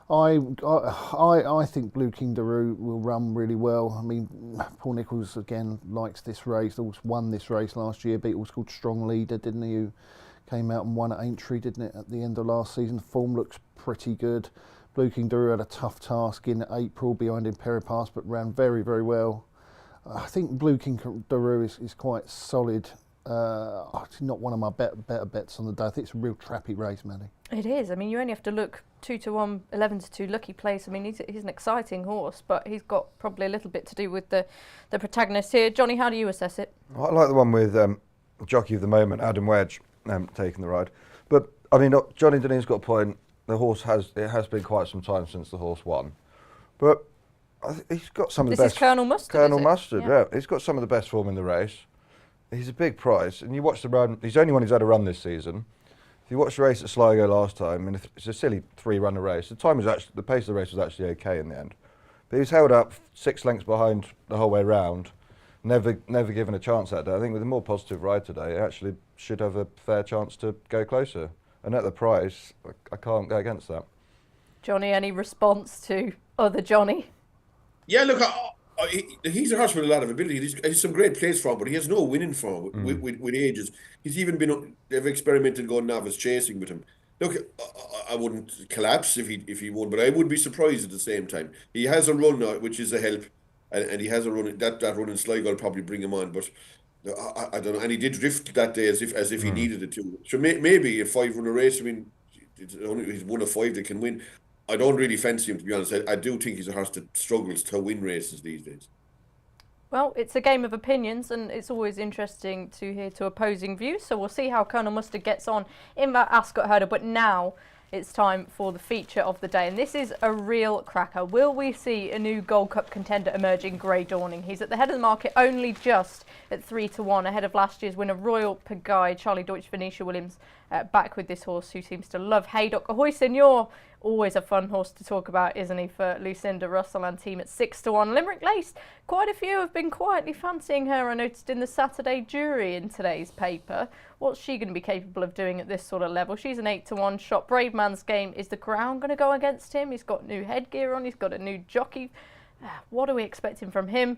I think Blue King Daru will run really well. I mean, Paul Nicholls again likes this race. Also won this race last year. Beat what's called Strong Leader, didn't he? Who came out and won at Aintree, didn't it? At the end of last season, form looks pretty good. Blue King Daru had a tough task in April behind Imperial Pass, but ran very, very well. I think Blue King Daru is quite solid. Not one of my better bets on the day. I think it's a real trappy race, Maddie. It is. I mean, you only have to look 2-1, 11-2, Lucky Place. I mean, he's an exciting horse, but he's got probably a little bit to do with the protagonist here. Johnny, how do you assess it? I like the one with jockey of the moment, Adam Wedge, taking the ride. But I mean, Johnny Dineen's got a point. The horse it has been quite some time since the horse won, but he's got some of the best. This is Colonel Mustard. Colonel Mustard, yeah. He's got some of the best form in the race. He's a big price, and you watch the run. He's the only one who's had a run this season. If you watched the race at Sligo last time, and it's a silly 3-runner race. The pace of the race was actually okay in the end, but he was held up 6 lengths behind the whole way round. Never given a chance that day. I think with a more positive ride today, he actually should have a fair chance to go closer. And at the price, I can't go against that. Johnny, any response to other Johnny? Yeah, look, he's a horse with a lot of ability. He's some great place for him, but he has no winning form with ages. He's even they've experimented going novice chasing with him. Look, I wouldn't collapse if he won, but I would be surprised at the same time. He has a run now, which is a help. And he has a run. That run in Sligo will probably bring him on, but I don't know. And he did drift that day as if he needed it to. So maybe a 5-runner race. I mean, he's one of 5 that can win. I don't really fancy him, to be honest. I do think he's a horse that struggles to win races these days. Well, it's a game of opinions, and it's always interesting to hear two opposing views. So we'll see how Colonel Mustard gets on in that Ascot hurdle. But now it's time for the feature of the day, and this is a real cracker. Will we see a new Gold Cup contender emerge in Grey Dawning? He's at the head of the market, only just at 3-1, ahead of last year's winner Royal Pagaille. Charlie Deutsch, Venetia Williams back with this horse, who seems to love Haydock. Ahoy Senor, always a fun horse to talk about, isn't he, for Lucinda Russell and team at 6-1. Limerick Lace, quite a few have been quietly fancying her, I noticed in the Saturday jury in today's paper. What's she going to be capable of doing at this sort of level? She's an 8-1 shot. Brave Man's Game, is the ground going to go against him? He's got new headgear on, he's got a new jockey. What are we expecting from him?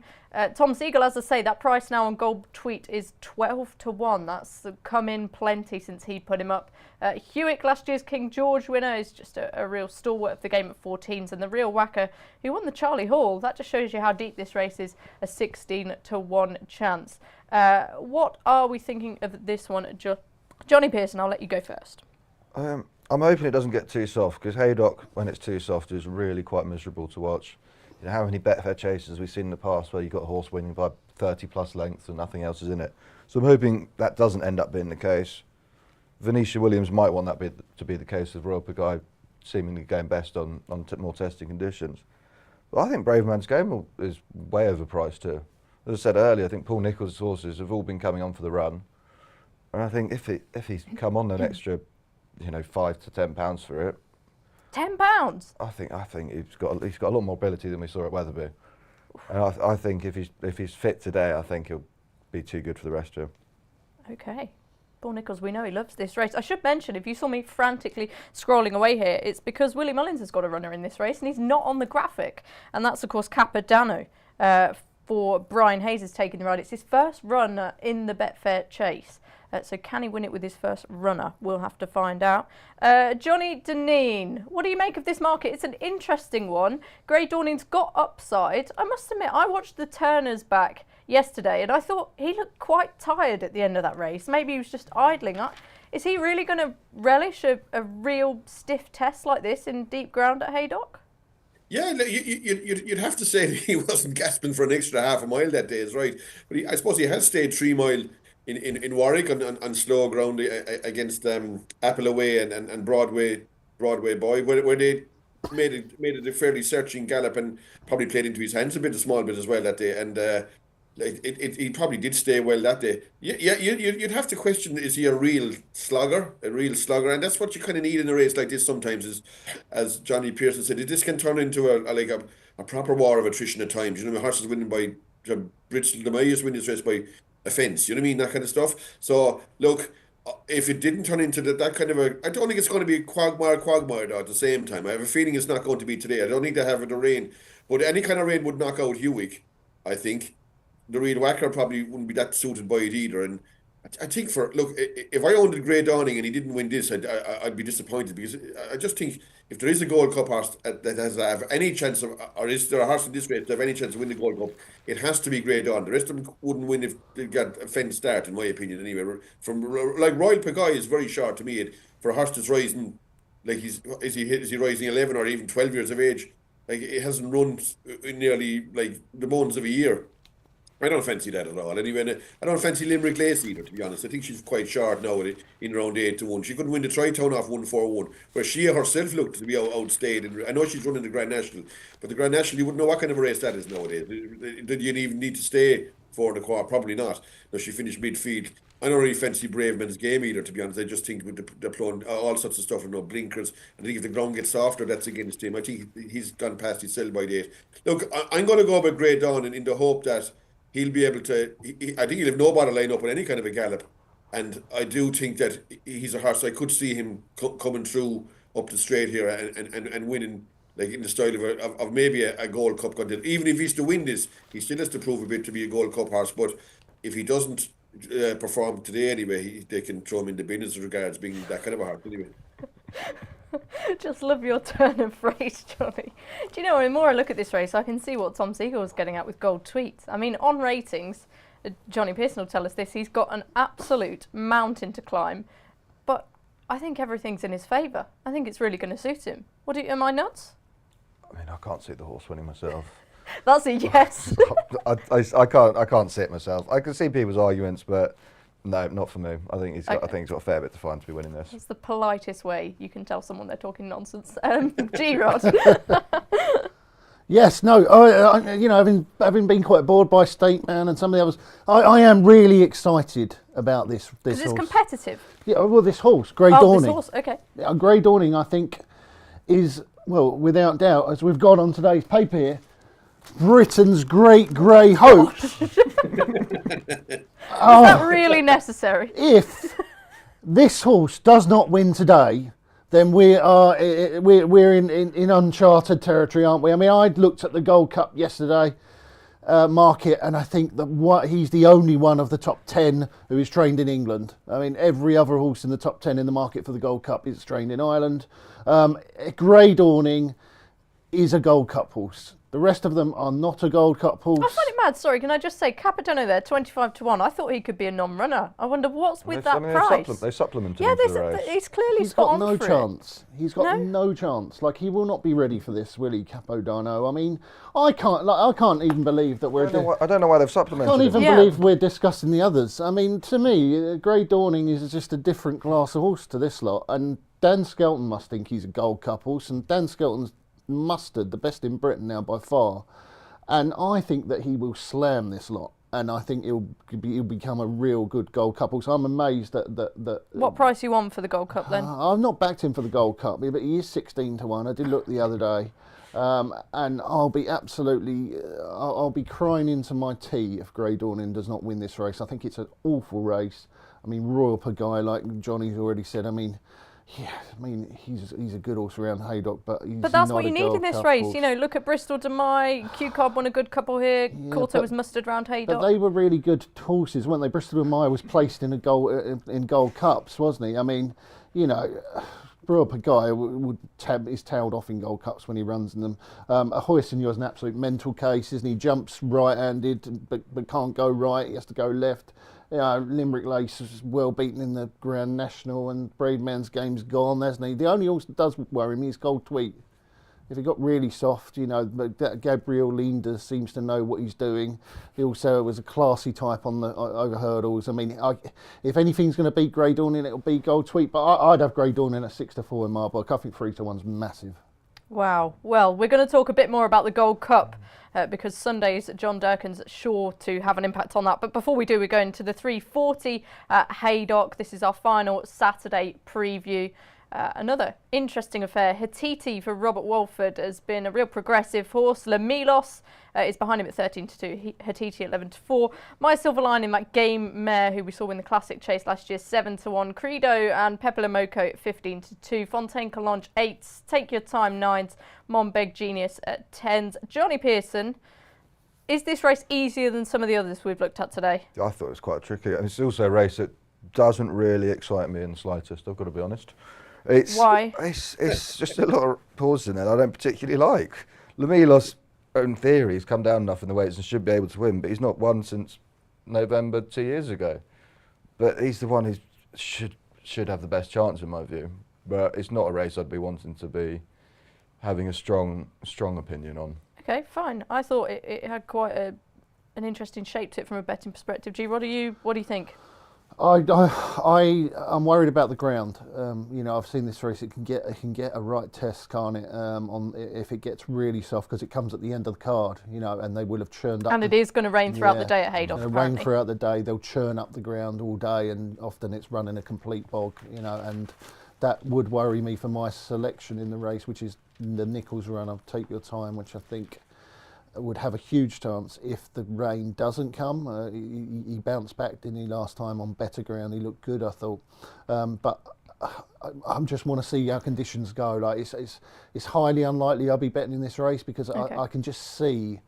Tom Siegel, as I say, that price now on Gold Tweet is 12-1. That's come in plenty since he put him up. Hewick, last year's King George winner, is just a real stalwart of the game at 14s. And the real whacker who won the Charlie Hall, that just shows you how deep this race is, a 16-1 chance. What are we thinking of this one? Johnny Pearson, I'll let you go first. I'm hoping it doesn't get too soft, because Haydock, when it's too soft, is really quite miserable to watch. You know, how many Betfair chases we've seen in the past where you've got a horse winning by 30+ lengths and nothing else is in it. So I'm hoping that doesn't end up being the case. Venetia Williams might want that to be the case with Royal Pagaille seemingly going best on more testing conditions. But I think Brave Man's Game is way overpriced too. As I said earlier, I think Paul Nicholls' horses have all been coming on for the run. And I think if he's come on an extra, £5 to £10 for it, £10? I think he's got a lot more ability than we saw at Wetherby, and I think if he's fit today, I think he'll be too good for the rest of him. Okay. Paul Nicholls, we know he loves this race. I should mention, if you saw me frantically scrolling away here, it's because Willie Mullins has got a runner in this race, and he's not on the graphic, and that's of course Capodanno for Brian Hayes is taking the ride. It's his first run in the Betfair Chase. So can he win it with his first runner? We'll have to find out. Johnny Dineen, what do you make of this market? It's an interesting one. Grey Dawning's got upside. I must admit, I watched the Turners back yesterday and I thought he looked quite tired at the end of that race. Maybe he was just idling. Is he really going to relish a real stiff test like this in deep ground at Haydock? Yeah, you'd have to say that he wasn't gasping for an extra half a mile that day, is right. But I suppose he has stayed 3 mile in Warwick on slow ground against Appleway and Broadway Boy, where they made it a fairly searching gallop and probably played into his hands a small bit as well that day. And he probably did stay well that day. Yeah, you'd have to question, is he a real slugger? And that's what you kind of need in a race like this sometimes, is, as Johnny Pearson said, this can turn into a proper war of attrition at times. The horse is winning by, Bristol de Mayas winning this race by offence, you know what I mean, that kind of stuff. So look, if it didn't turn into that kind of I don't think it's going to be a quagmire though at the same time. I have a feeling it's not going to be today. I don't think they have the rain, but any kind of rain would knock out Hewick. I think the real whacker probably wouldn't be that suited by it either. And I think if I owned a Grey Dawning and he didn't win this, I'd be disappointed, because I just think if there is a Gold Cup horse that has to have any chance of, or is there a horse in this race that have any chance to win the Gold Cup, it has to be Grey Dawn. The rest of them wouldn't win if they got a fence start, in my opinion. Anyway, from like Royal Pagaille is very short to me. For a horse that's rising, like is he rising 11 or even 12 years of age? Like, it hasn't run in nearly like the months of a year. I don't fancy that at all. Anyway, and I don't fancy Limerick Lace either, to be honest. I think she's quite short now in around 8-1. She couldn't win the Tri-Town off 1-4-1, where she herself looked to be outstayed. And I know she's running the Grand National, but the Grand National, you wouldn't know what kind of a race that is nowadays. Did you even need to stay 4.25? Probably not. No, she finished midfield. I don't really fancy Brave Man's Game either, to be honest. I just think with the plone, all sorts of stuff and no blinkers. I think if the ground gets softer, that's against him. I think he's gone past his sell by date. Look, I'm going to go with Grey Dawn in the hope that he'll be able to. I think he'll have no bother line up in any kind of a gallop, and I do think that he's a horse. I could see him coming through up the straight here and winning, like in the style of maybe a Gold Cup contest. Even if he's to win this, he still has to prove a bit to be a Gold Cup horse. But if he doesn't perform today anyway, they can throw him in the bin as regards being that kind of a horse anyway. Just love your turn of phrase, Johnny. Do you know, the more I look at this race, I can see what Tom Seagull's getting at with Gold Tweet. I mean, on ratings, Johnny Pearson will tell us this, he's got an absolute mountain to climb, but I think everything's in his favour. I think it's really going to suit him. Am I nuts? I mean, I can't see the horse winning myself. That's a yes. I can't see it myself. I can see people's arguments, but no, not for me. I think he's got a fair bit to find to be winning this. That's the politest way you can tell someone they're talking nonsense. G-Rod. Yes, no, you know, having been quite bored by State Man and some of the others, I am really excited about this horse. Because it's competitive. Yeah, well, this horse, Grey Dawning. This horse, okay. Grey Dawning, I think, is, well, without doubt, as we've got on today's paper here, Britain's great grey hope. Is that really necessary? If this horse does not win today, then we're in uncharted territory, aren't we? I mean, I looked at the Gold Cup yesterday market, and I think that he's the only one of the top 10 who is trained in England. I mean, every other horse in the top 10 in the market for the Gold Cup is trained in Ireland. Grey Dawning is a Gold Cup horse. The rest of them are not a Gold Cup horse. I find it mad. Sorry, can I just say, Capitano there, 25-1. I thought he could be a non-runner. I wonder what's with that price. They supplemented yeah, him for the race. he's clearly He's spot got on no for chance. He's got No? no chance. Like, he will not be ready for this, will he, Capodano? I mean, I can't even believe that we're. I don't know why they've I supplemented can't even him. believe we're discussing the others. I mean, to me, Grey Dawning is just a different class of horse to this lot. And Dan Skelton must think he's a Gold Cup horse, and Dan Skelton's mustered the best in Britain now by far. And I think that he will slam this lot, and I think he'll become a real good Gold Cup horse. I'm amazed that. What price you on for the Gold Cup then? I've not backed him for the Gold Cup, but he is 16-1. I did look the other day, and I'll be I'll be crying into my tea if Grey Dawning does not win this race. I think it's an awful race. I mean, Royal Pagaille, like Johnny's already said. I mean, yeah, I mean, he's a good horse around Haydock, but he's But that's not what you a need Gold in this Cup race. horse. You know, look at Bristol de Mai. Q-Cobb won a good couple here. Corto but- was mustered round But Haydock. they were really good horses, weren't they? Bristol and Meyer was placed in in Gold Cups, wasn't he? I mean, you know, Royal Pagaille is tailed off in Gold Cups when he runs in them. A Hoisin is an absolute mental case, isn't he? Jumps right-handed, but can't go right. He has to go left. You know, Limerick Lace is well beaten in the Grand National, and Brave Man's Game's gone, hasn't he? The only horse that does worry me is Gold Tweet. If he got really soft, you know, but Gabriel Linder seems to know what he's doing. He also was a classy type on the over hurdles. I mean, if anything's going to beat Grey Dawning, it'll be Gold Tweet. But I'd have Grey Dawning at 6-4 in my book. I think 3-1's massive. Wow. Well, we're going to talk a bit more about the Gold Cup because Sunday's John DURKAN's sure to have an impact on that. But before we do, we're going to the 340 at Haydock. This is our final Saturday preview. Another interesting affair. Hatiti for Robert Walford has been a real progressive horse. Lamilos is behind him at 13-2. Hatiti at 11-4. My Silver Lining, that game mare who we saw in the Classic Chase last year, 7-1. Credo and Pepper Moco at 15-2. Fontaine Collonge 8s. Take Your Time 9s. Monbeg Genius at 10s. Johnny Pearson, is this race easier than some of the others we've looked at today? I thought it was quite tricky. And it's also a race that doesn't really excite me in the slightest, I've got to be honest. Why? It's just a lot of pauses in there I don't particularly like. Lamilos, in theory, he's come down enough in the weights and should be able to win, but he's not won since November 2 years ago. But he's the one who should have the best chance in my view. But it's not a race I'd be wanting to be having a strong opinion on. Okay, fine. I thought it had quite a an interesting shape to it from a betting perspective. G, what do you think? I'm worried about the ground. I've seen this race. It can get a right test, can't it? If it gets really soft, because it comes at the end of the card. And they will have churned up. And it is going to rain throughout the day at Haydock. It'll rain throughout the day. They'll churn up the ground all day, and often it's running a complete bog. And that would worry me for my selection in the race, which is the Nichols runner. Take Your Time, which I think would have a huge chance if the rain doesn't come. He bounced back, didn't he, last time on better ground? He looked good, I thought. But I just want to see how conditions go. Like it's highly unlikely I'll be betting in this race, because I can just see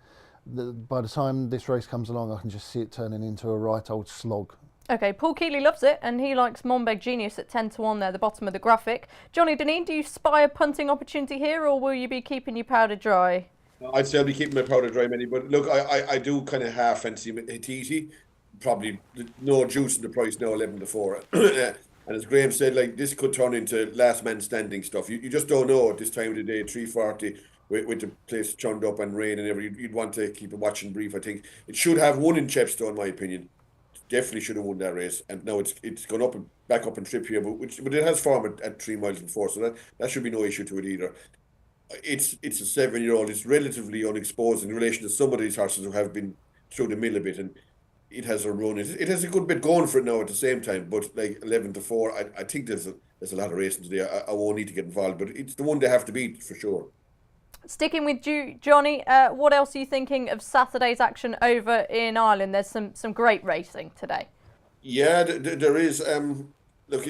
that by the time this race comes along, I can just see it turning into a right old slog. Okay, Paul Keeley loves it, and he likes Monbeg Genius at 10-1 there, the bottom of the graphic. Johnny Dineen, do you spy a punting opportunity here, or will you be keeping your powder dry? I'd say I'll be keeping my powder dry, Manny. But look, I do kind of half fancy Hatiti. Probably no juice in the price now, 11-4. And as Graeme said, like, this could turn into last man standing stuff. You just don't know at this time of the day. 3:40 with the place churned up and rain and everything. You'd want to keep a watching brief. I think it should have won in Chepstow, in my opinion. Definitely should have won that race. And now it's gone up and back up and trip here, but it has form at 3 miles and 4, so that should be no issue to it either. It's a 7-year-old. It's relatively unexposed in relation to some of these horses who have been through the mill a bit, and it has a run. It has a good bit going for it now at the same time. But like 11-4, I think there's a lot of racing today. I won't need to get involved, but it's the one they have to beat for sure. Sticking with you, Johnny, what else are you thinking of Saturday's action over in Ireland? There's some great racing today. Yeah, there is. Look,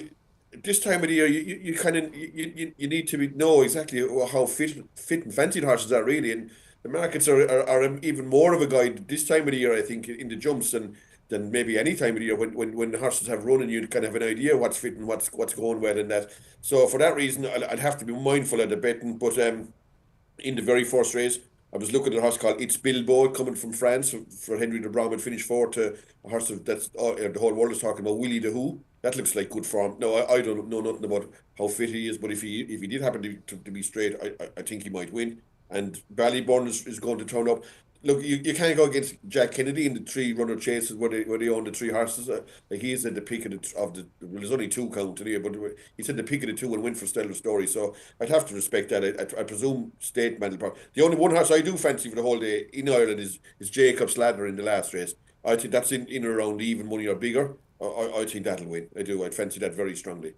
this time of the year, you kind of you need to know exactly how fit and fancy the horses are really, and the markets are even more of a guide this time of the year, I think, in the jumps than maybe any time of the year when the horses have run and you kind of have an idea what's fit and what's going well and that. So for that reason, I'd have to be mindful of the betting. But in the very first race, I was looking at a horse called It's Bilbo coming from France for Henry de Brom and finished 4 to a horse that's the whole world is talking about, Willie the Who. That looks like good form. No, I don't know nothing about how fit he is, but if he did happen to be straight, I think he might win. And Ballyburn is going to turn up. Look, you can't go against Jack Kennedy in the 3-runner chases where they own the 3 horses. Like he's at the peak of the there's only 2 count today, but he's at the peak of the 2 and went for Stellar Story. So I'd have to respect that. I presume State Mandel. The only one horse I do fancy for the whole day in Ireland is Jacob's Ladder in the last race. I think that's in around even money or bigger. I think that'll win. I do. I'd fancy that very strongly.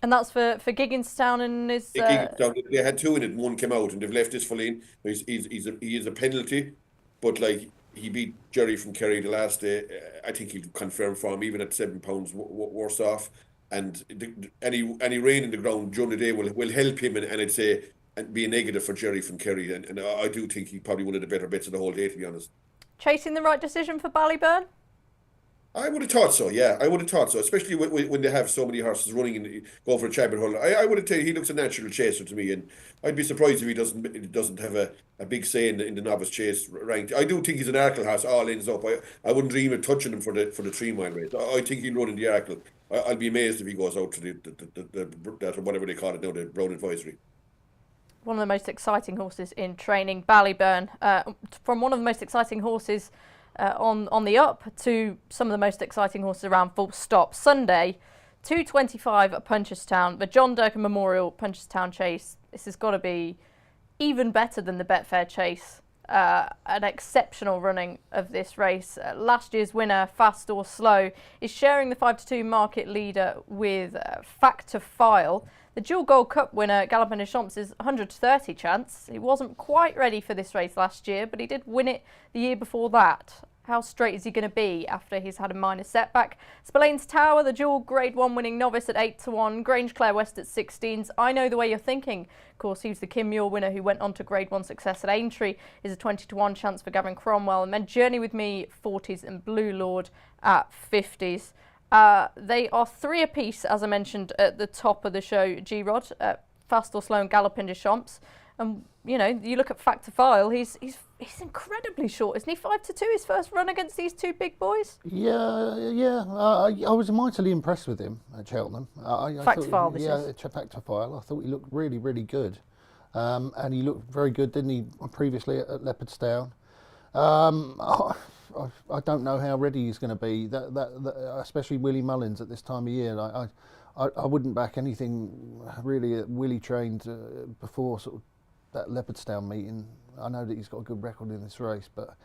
And that's for Gigginstown and his. They had 2 in it, and 1 came out, and they've left this for lane. He is a penalty, but like he beat Jerry from Kerry the last day. I think he'll confirm form even at £7 worse off. And any rain in the ground during the day will help him, and I'd say and be a negative for Jerry from Kerry. And I do think he probably one of the better bets of the whole day, to be honest. Chasing the right decision for Ballyburn? I would have thought so, yeah. I would have thought so, especially when they have so many horses running and going for a champion holder. I would have taken he looks a natural chaser to me, and I'd be surprised if he doesn't have a big say in the novice chase ranked. I do think he's an Arkle horse, all ends up. I wouldn't dream of touching him for the 3 mile race. I think he'll run in the Arkle. I'll be amazed if he goes out to the whatever they call it now, the Brown Advisory. One of the most exciting horses in training, Ballyburn. From one of the most exciting horses on the up to some of the most exciting horses around, full stop. Sunday, 2:25 at Punchestown, the John Durkan Memorial Punchestown Chase. This has got to be even better than the Betfair Chase. An exceptional running of this race. Last year's winner, Fast or Slow, is sharing the 5-2 market leader with Factor File. The Dual Gold Cup winner, Gallopin des Champs, is 130 chance. He wasn't quite ready for this race last year, but he did win it the year before that. How straight is he going to be after he's had a minor setback? Spillane's Tower, the dual Grade 1 winning novice at 8-1. Grange Clare West at 16s. I Know the Way You're Thinking. Of course, he was the Kim Muir winner who went on to Grade 1 success at Aintree. Is a 20-1 chance for Gavin Cromwell. And then Journey With Me, 40s, and Blue Lord at 50s. They are 3 apiece, as I mentioned at the top of the show, G-Rod. Fast or Slow and Gallopin des Champs. And, you know, you look at Factor File, he's incredibly short. Isn't he 5-2 his first run against these 2 big boys? Yeah. I was mightily impressed with him at Cheltenham. Factor File, this is. Yeah, Factor File. I thought he looked really, really good. And he looked very good, didn't he, previously at Leopardstown. I don't know how ready he's going to be. That especially Willie Mullins at this time of year. I wouldn't back anything really at Willie trained before sort of that Leopardstown meeting. I know that he's got a good record in this race, but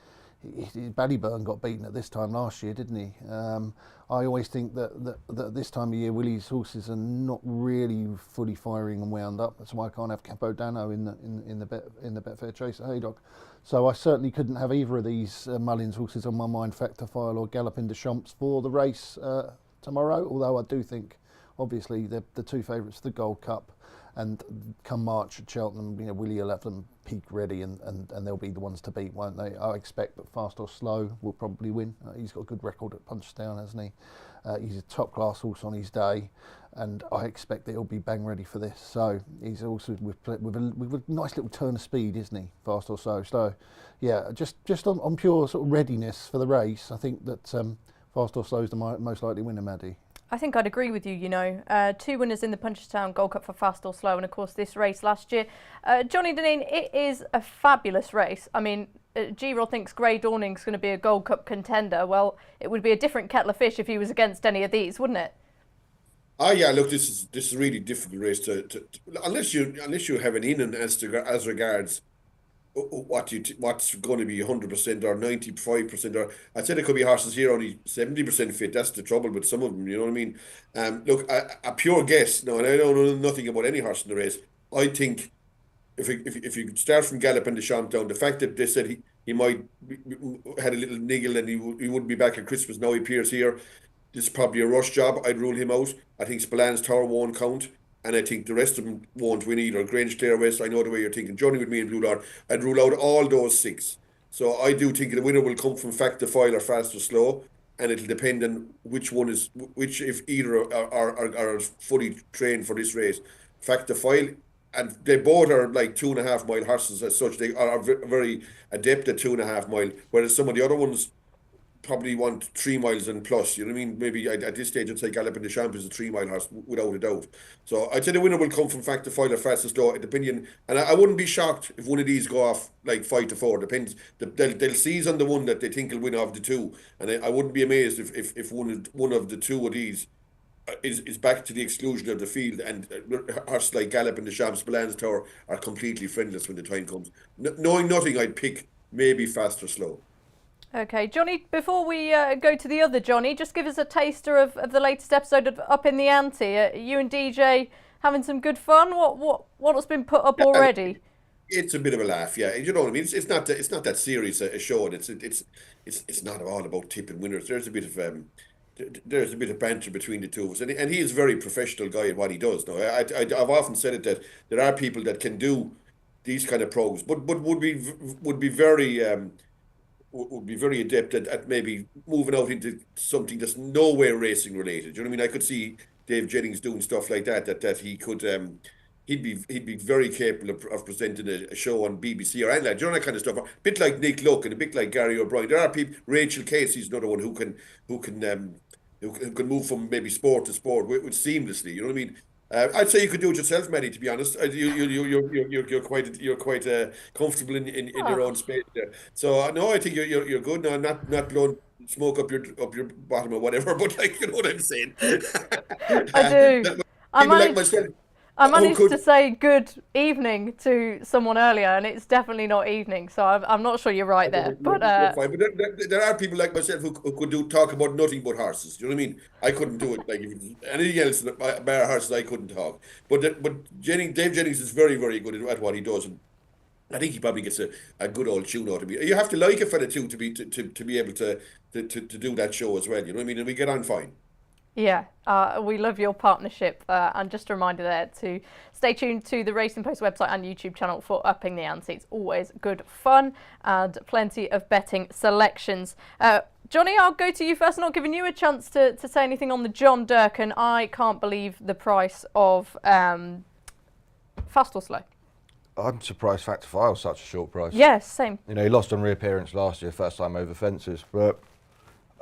Ballyburn got beaten at this time last year, didn't he? I always think that this time of year Willie's horses are not really fully firing and wound up. That's why I can't have Capodano in the Betfair Chase at Haydock. So I certainly couldn't have either of these Mullins horses on my mind, Factor File or Galloping de Champs, for the race tomorrow. Although I do think, obviously, the two favourites for the Gold Cup, and come March at Cheltenham, Willie will have them peak ready, and they'll be the ones to beat, won't they? I expect that Fast or Slow will probably win. He's got a good record at Punchestown, hasn't he? He's a top class horse on his day, and I expect that he'll be bang ready for this. So he's also with a nice little turn of speed, isn't he? Fast or Slow. So yeah, just on pure sort of readiness for the race, I think that Fast or Slow is the most likely winner, Maddie. I think I'd agree with you, 2 winners in the Punchestown Gold Cup for Fast or Slow, and of course this race last year. Johnny Dineen, it is a fabulous race. I mean, G-Rod thinks Grey Dawning's going to be a Gold Cup contender. Well, it would be a different kettle of fish if he was against any of these, wouldn't it? Oh yeah, look, this is a really difficult race to unless you have an in as regards what's going to be 100% or 95%, or I'd say there could be horses here only 70% fit. That's the trouble with some of them, you know what I mean? Look, a pure guess now, and I don't know nothing about any horse in the race. I think if you start from Galloping de Champs down, the fact that they said he might had a little niggle and he wouldn't be back at Christmas, now he appears here. This is probably a rush job. I'd rule him out. I think Spillane Tower won't count. And I think the rest of them won't win either. Grange Clare West, I know the way you're thinking. Johnny with me and Blue Lord, I'd rule out all those 6. So I do think the winner will come from Factor File or Fast or Slow, and it'll depend on which if either are fully trained for this race. Factor File, and they both are like 2.5 mile horses as such. They are very adept at 2.5 mile, whereas some of the other ones probably want 3 miles and plus, you know what I mean? Maybe at this stage I'd say Galloping de Champs is a 3 mile horse without a doubt. So I'd say the winner will come from Factor File or Fast or Slow, in opinion. And I wouldn't be shocked if one of these go off like 5-4. Depends. They'll seize on the one that they think will win off the 2. And I wouldn't be amazed if one of the 2 of these is back to the exclusion of the field, and horses like Galloping de Champs, Spillane Tower are completely friendless when the time comes. Knowing nothing, I'd pick maybe Fast or Slow. Okay, Johnny, before we go to the other Johnny, just give us a taster of the latest episode of Up in the Ante. You and DJ having some good fun? What's been put up already? It's a bit of a laugh, yeah. You know what I mean? It's not that serious a show, and it's not all about tipping winners. There's a bit of banter between the two of us, and he is a very professional guy at what he does. Now, I've often said it that there are people that can do these kind of programs, but would be very adept at maybe moving out into something that's nowhere racing related. You know what I mean? I could see Dave Jennings doing stuff like that he could he'd be very capable of presenting a show on BBC or anything, you know, that kind of stuff. A bit like Nick Luck and a bit like Gary O'Brien. There are people. Rachel Casey's another one who can move from maybe sport to sport with seamlessly. You know what I mean? I'd say you could do it yourself, Maddie. To be honest, you're quite comfortable in your own space there. So no, I think you're good. No, not blowing smoke up your bottom or whatever. But like, you know what I'm saying. I do. I managed to say good evening to someone earlier, and it's definitely not evening, so I'm not sure you're right there. But there are people like myself who could talk about nothing but horses. You know what I mean? I couldn't do it. Like anything else, bar horses, I couldn't talk. But Dave Jennings is very, very good at what he does, and I think he probably gets a good old tune out of me. You have to like a fella too to be able to do that show as well. You know what I mean? And we get on fine. Yeah, we love your partnership, and just a reminder there to stay tuned to the Racing Post website and YouTube channel for Upping the Ante. It's always good fun and plenty of betting selections. Johnny, I'll go to you first. Not giving you a chance to say anything on the John DURKAN. I can't believe the price of Fast or Slow. I'm surprised Factor File such a short price. Yes, same. You know, he lost on reappearance last year, first time over fences, but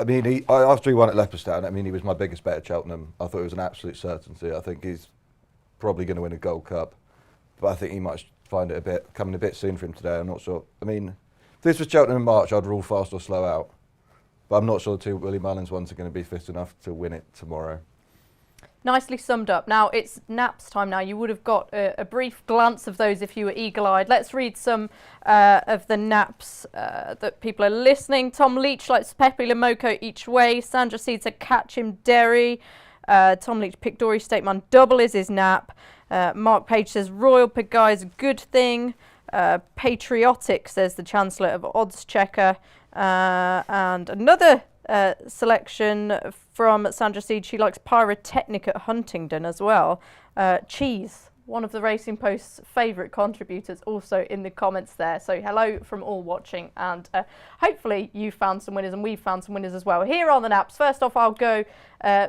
I mean, after he won at Leopardstown, I mean, he was my biggest bet at Cheltenham. I thought it was an absolute certainty. I think he's probably going to win a Gold Cup, but I think he might find it coming a bit soon for him today. I'm not sure. I mean, if this was Cheltenham in March, I'd rule Fast or Slow out. But I'm not sure the two Willie Mullins ones are going to be fit enough to win it tomorrow. Nicely summed up. Now it's naps time now. You would have got a brief glance of those if you were eagle-eyed. Let's read some of the naps that people are listening. Tom Leach likes Pepe Lamoko each way. Sandra Seed said catch him Derry. Tom Leach picked Dory Stateman double is his nap. Mark Page says Royal Pagai's a good thing. Patriotic says the Chancellor of Odds Checker. And another selection from Sandra Seed. She likes Pyrotechnic at Huntingdon as well. Cheese, one of the Racing Post's favourite contributors, also in the comments there. So hello from all watching, and hopefully you found some winners and we've found some winners as well. Here are the naps. First off, I'll go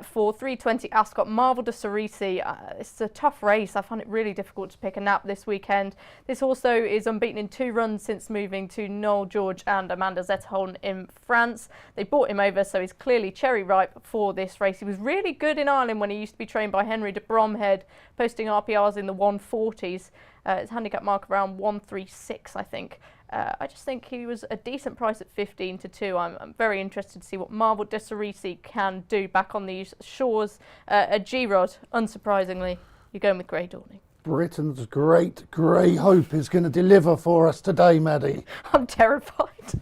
for 320 Ascot Marvel de Cerisi. It's a tough race. I found it really difficult to pick a nap this weekend. This also is unbeaten in 2 runs since moving to Noel George and Amanda Zetterholm in France. They bought him over, so he's clearly cherry ripe for this race. He was really good in Ireland when he used to be trained by Henry de Bromhead, posting RPRs in the 140s. His handicap mark around 136, I think. I just think he was a decent price at 15-2. I'm very interested to see what Marvel de Cerisi can do back on these shores. A G-Rod, unsurprisingly, you're going with Grey Dawning. Britain's great grey hope is going to deliver for us today, Maddie. I'm terrified.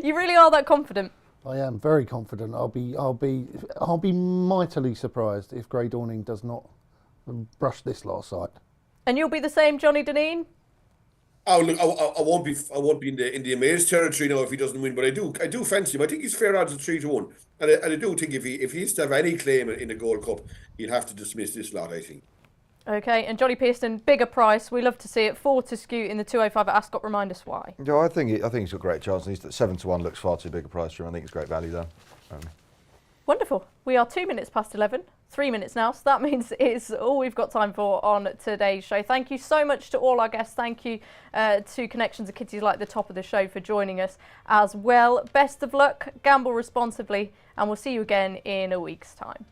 You really are that confident? I am very confident. I'll be mightily surprised if Grey Dawning does not brush this last sight. And you'll be the same, Johnny Dineen? Oh look, I won't be in the amazed territory now if he doesn't win, but I do fancy him. I think he's fair odds at 3-1, and I do think if he is to have any claim in the Gold Cup, he'll have to dismiss this lot, I think. Okay, and Johnny Pearson, bigger price. We love to see it. 4-2 in the 205 at Ascot. Remind us why. Yeah, I think he's got a great chance. He's 7-1 looks far too big a price for him. I think it's great value there. Wonderful. We are 2 minutes past 11. 3 minutes now, so that means it's all we've got time for on today's show. Thank you so much to all our guests. Thank you to Connections and Kitties like the top of the show for joining us as well. Best of luck, gamble responsibly, and we'll see you again in a week's time.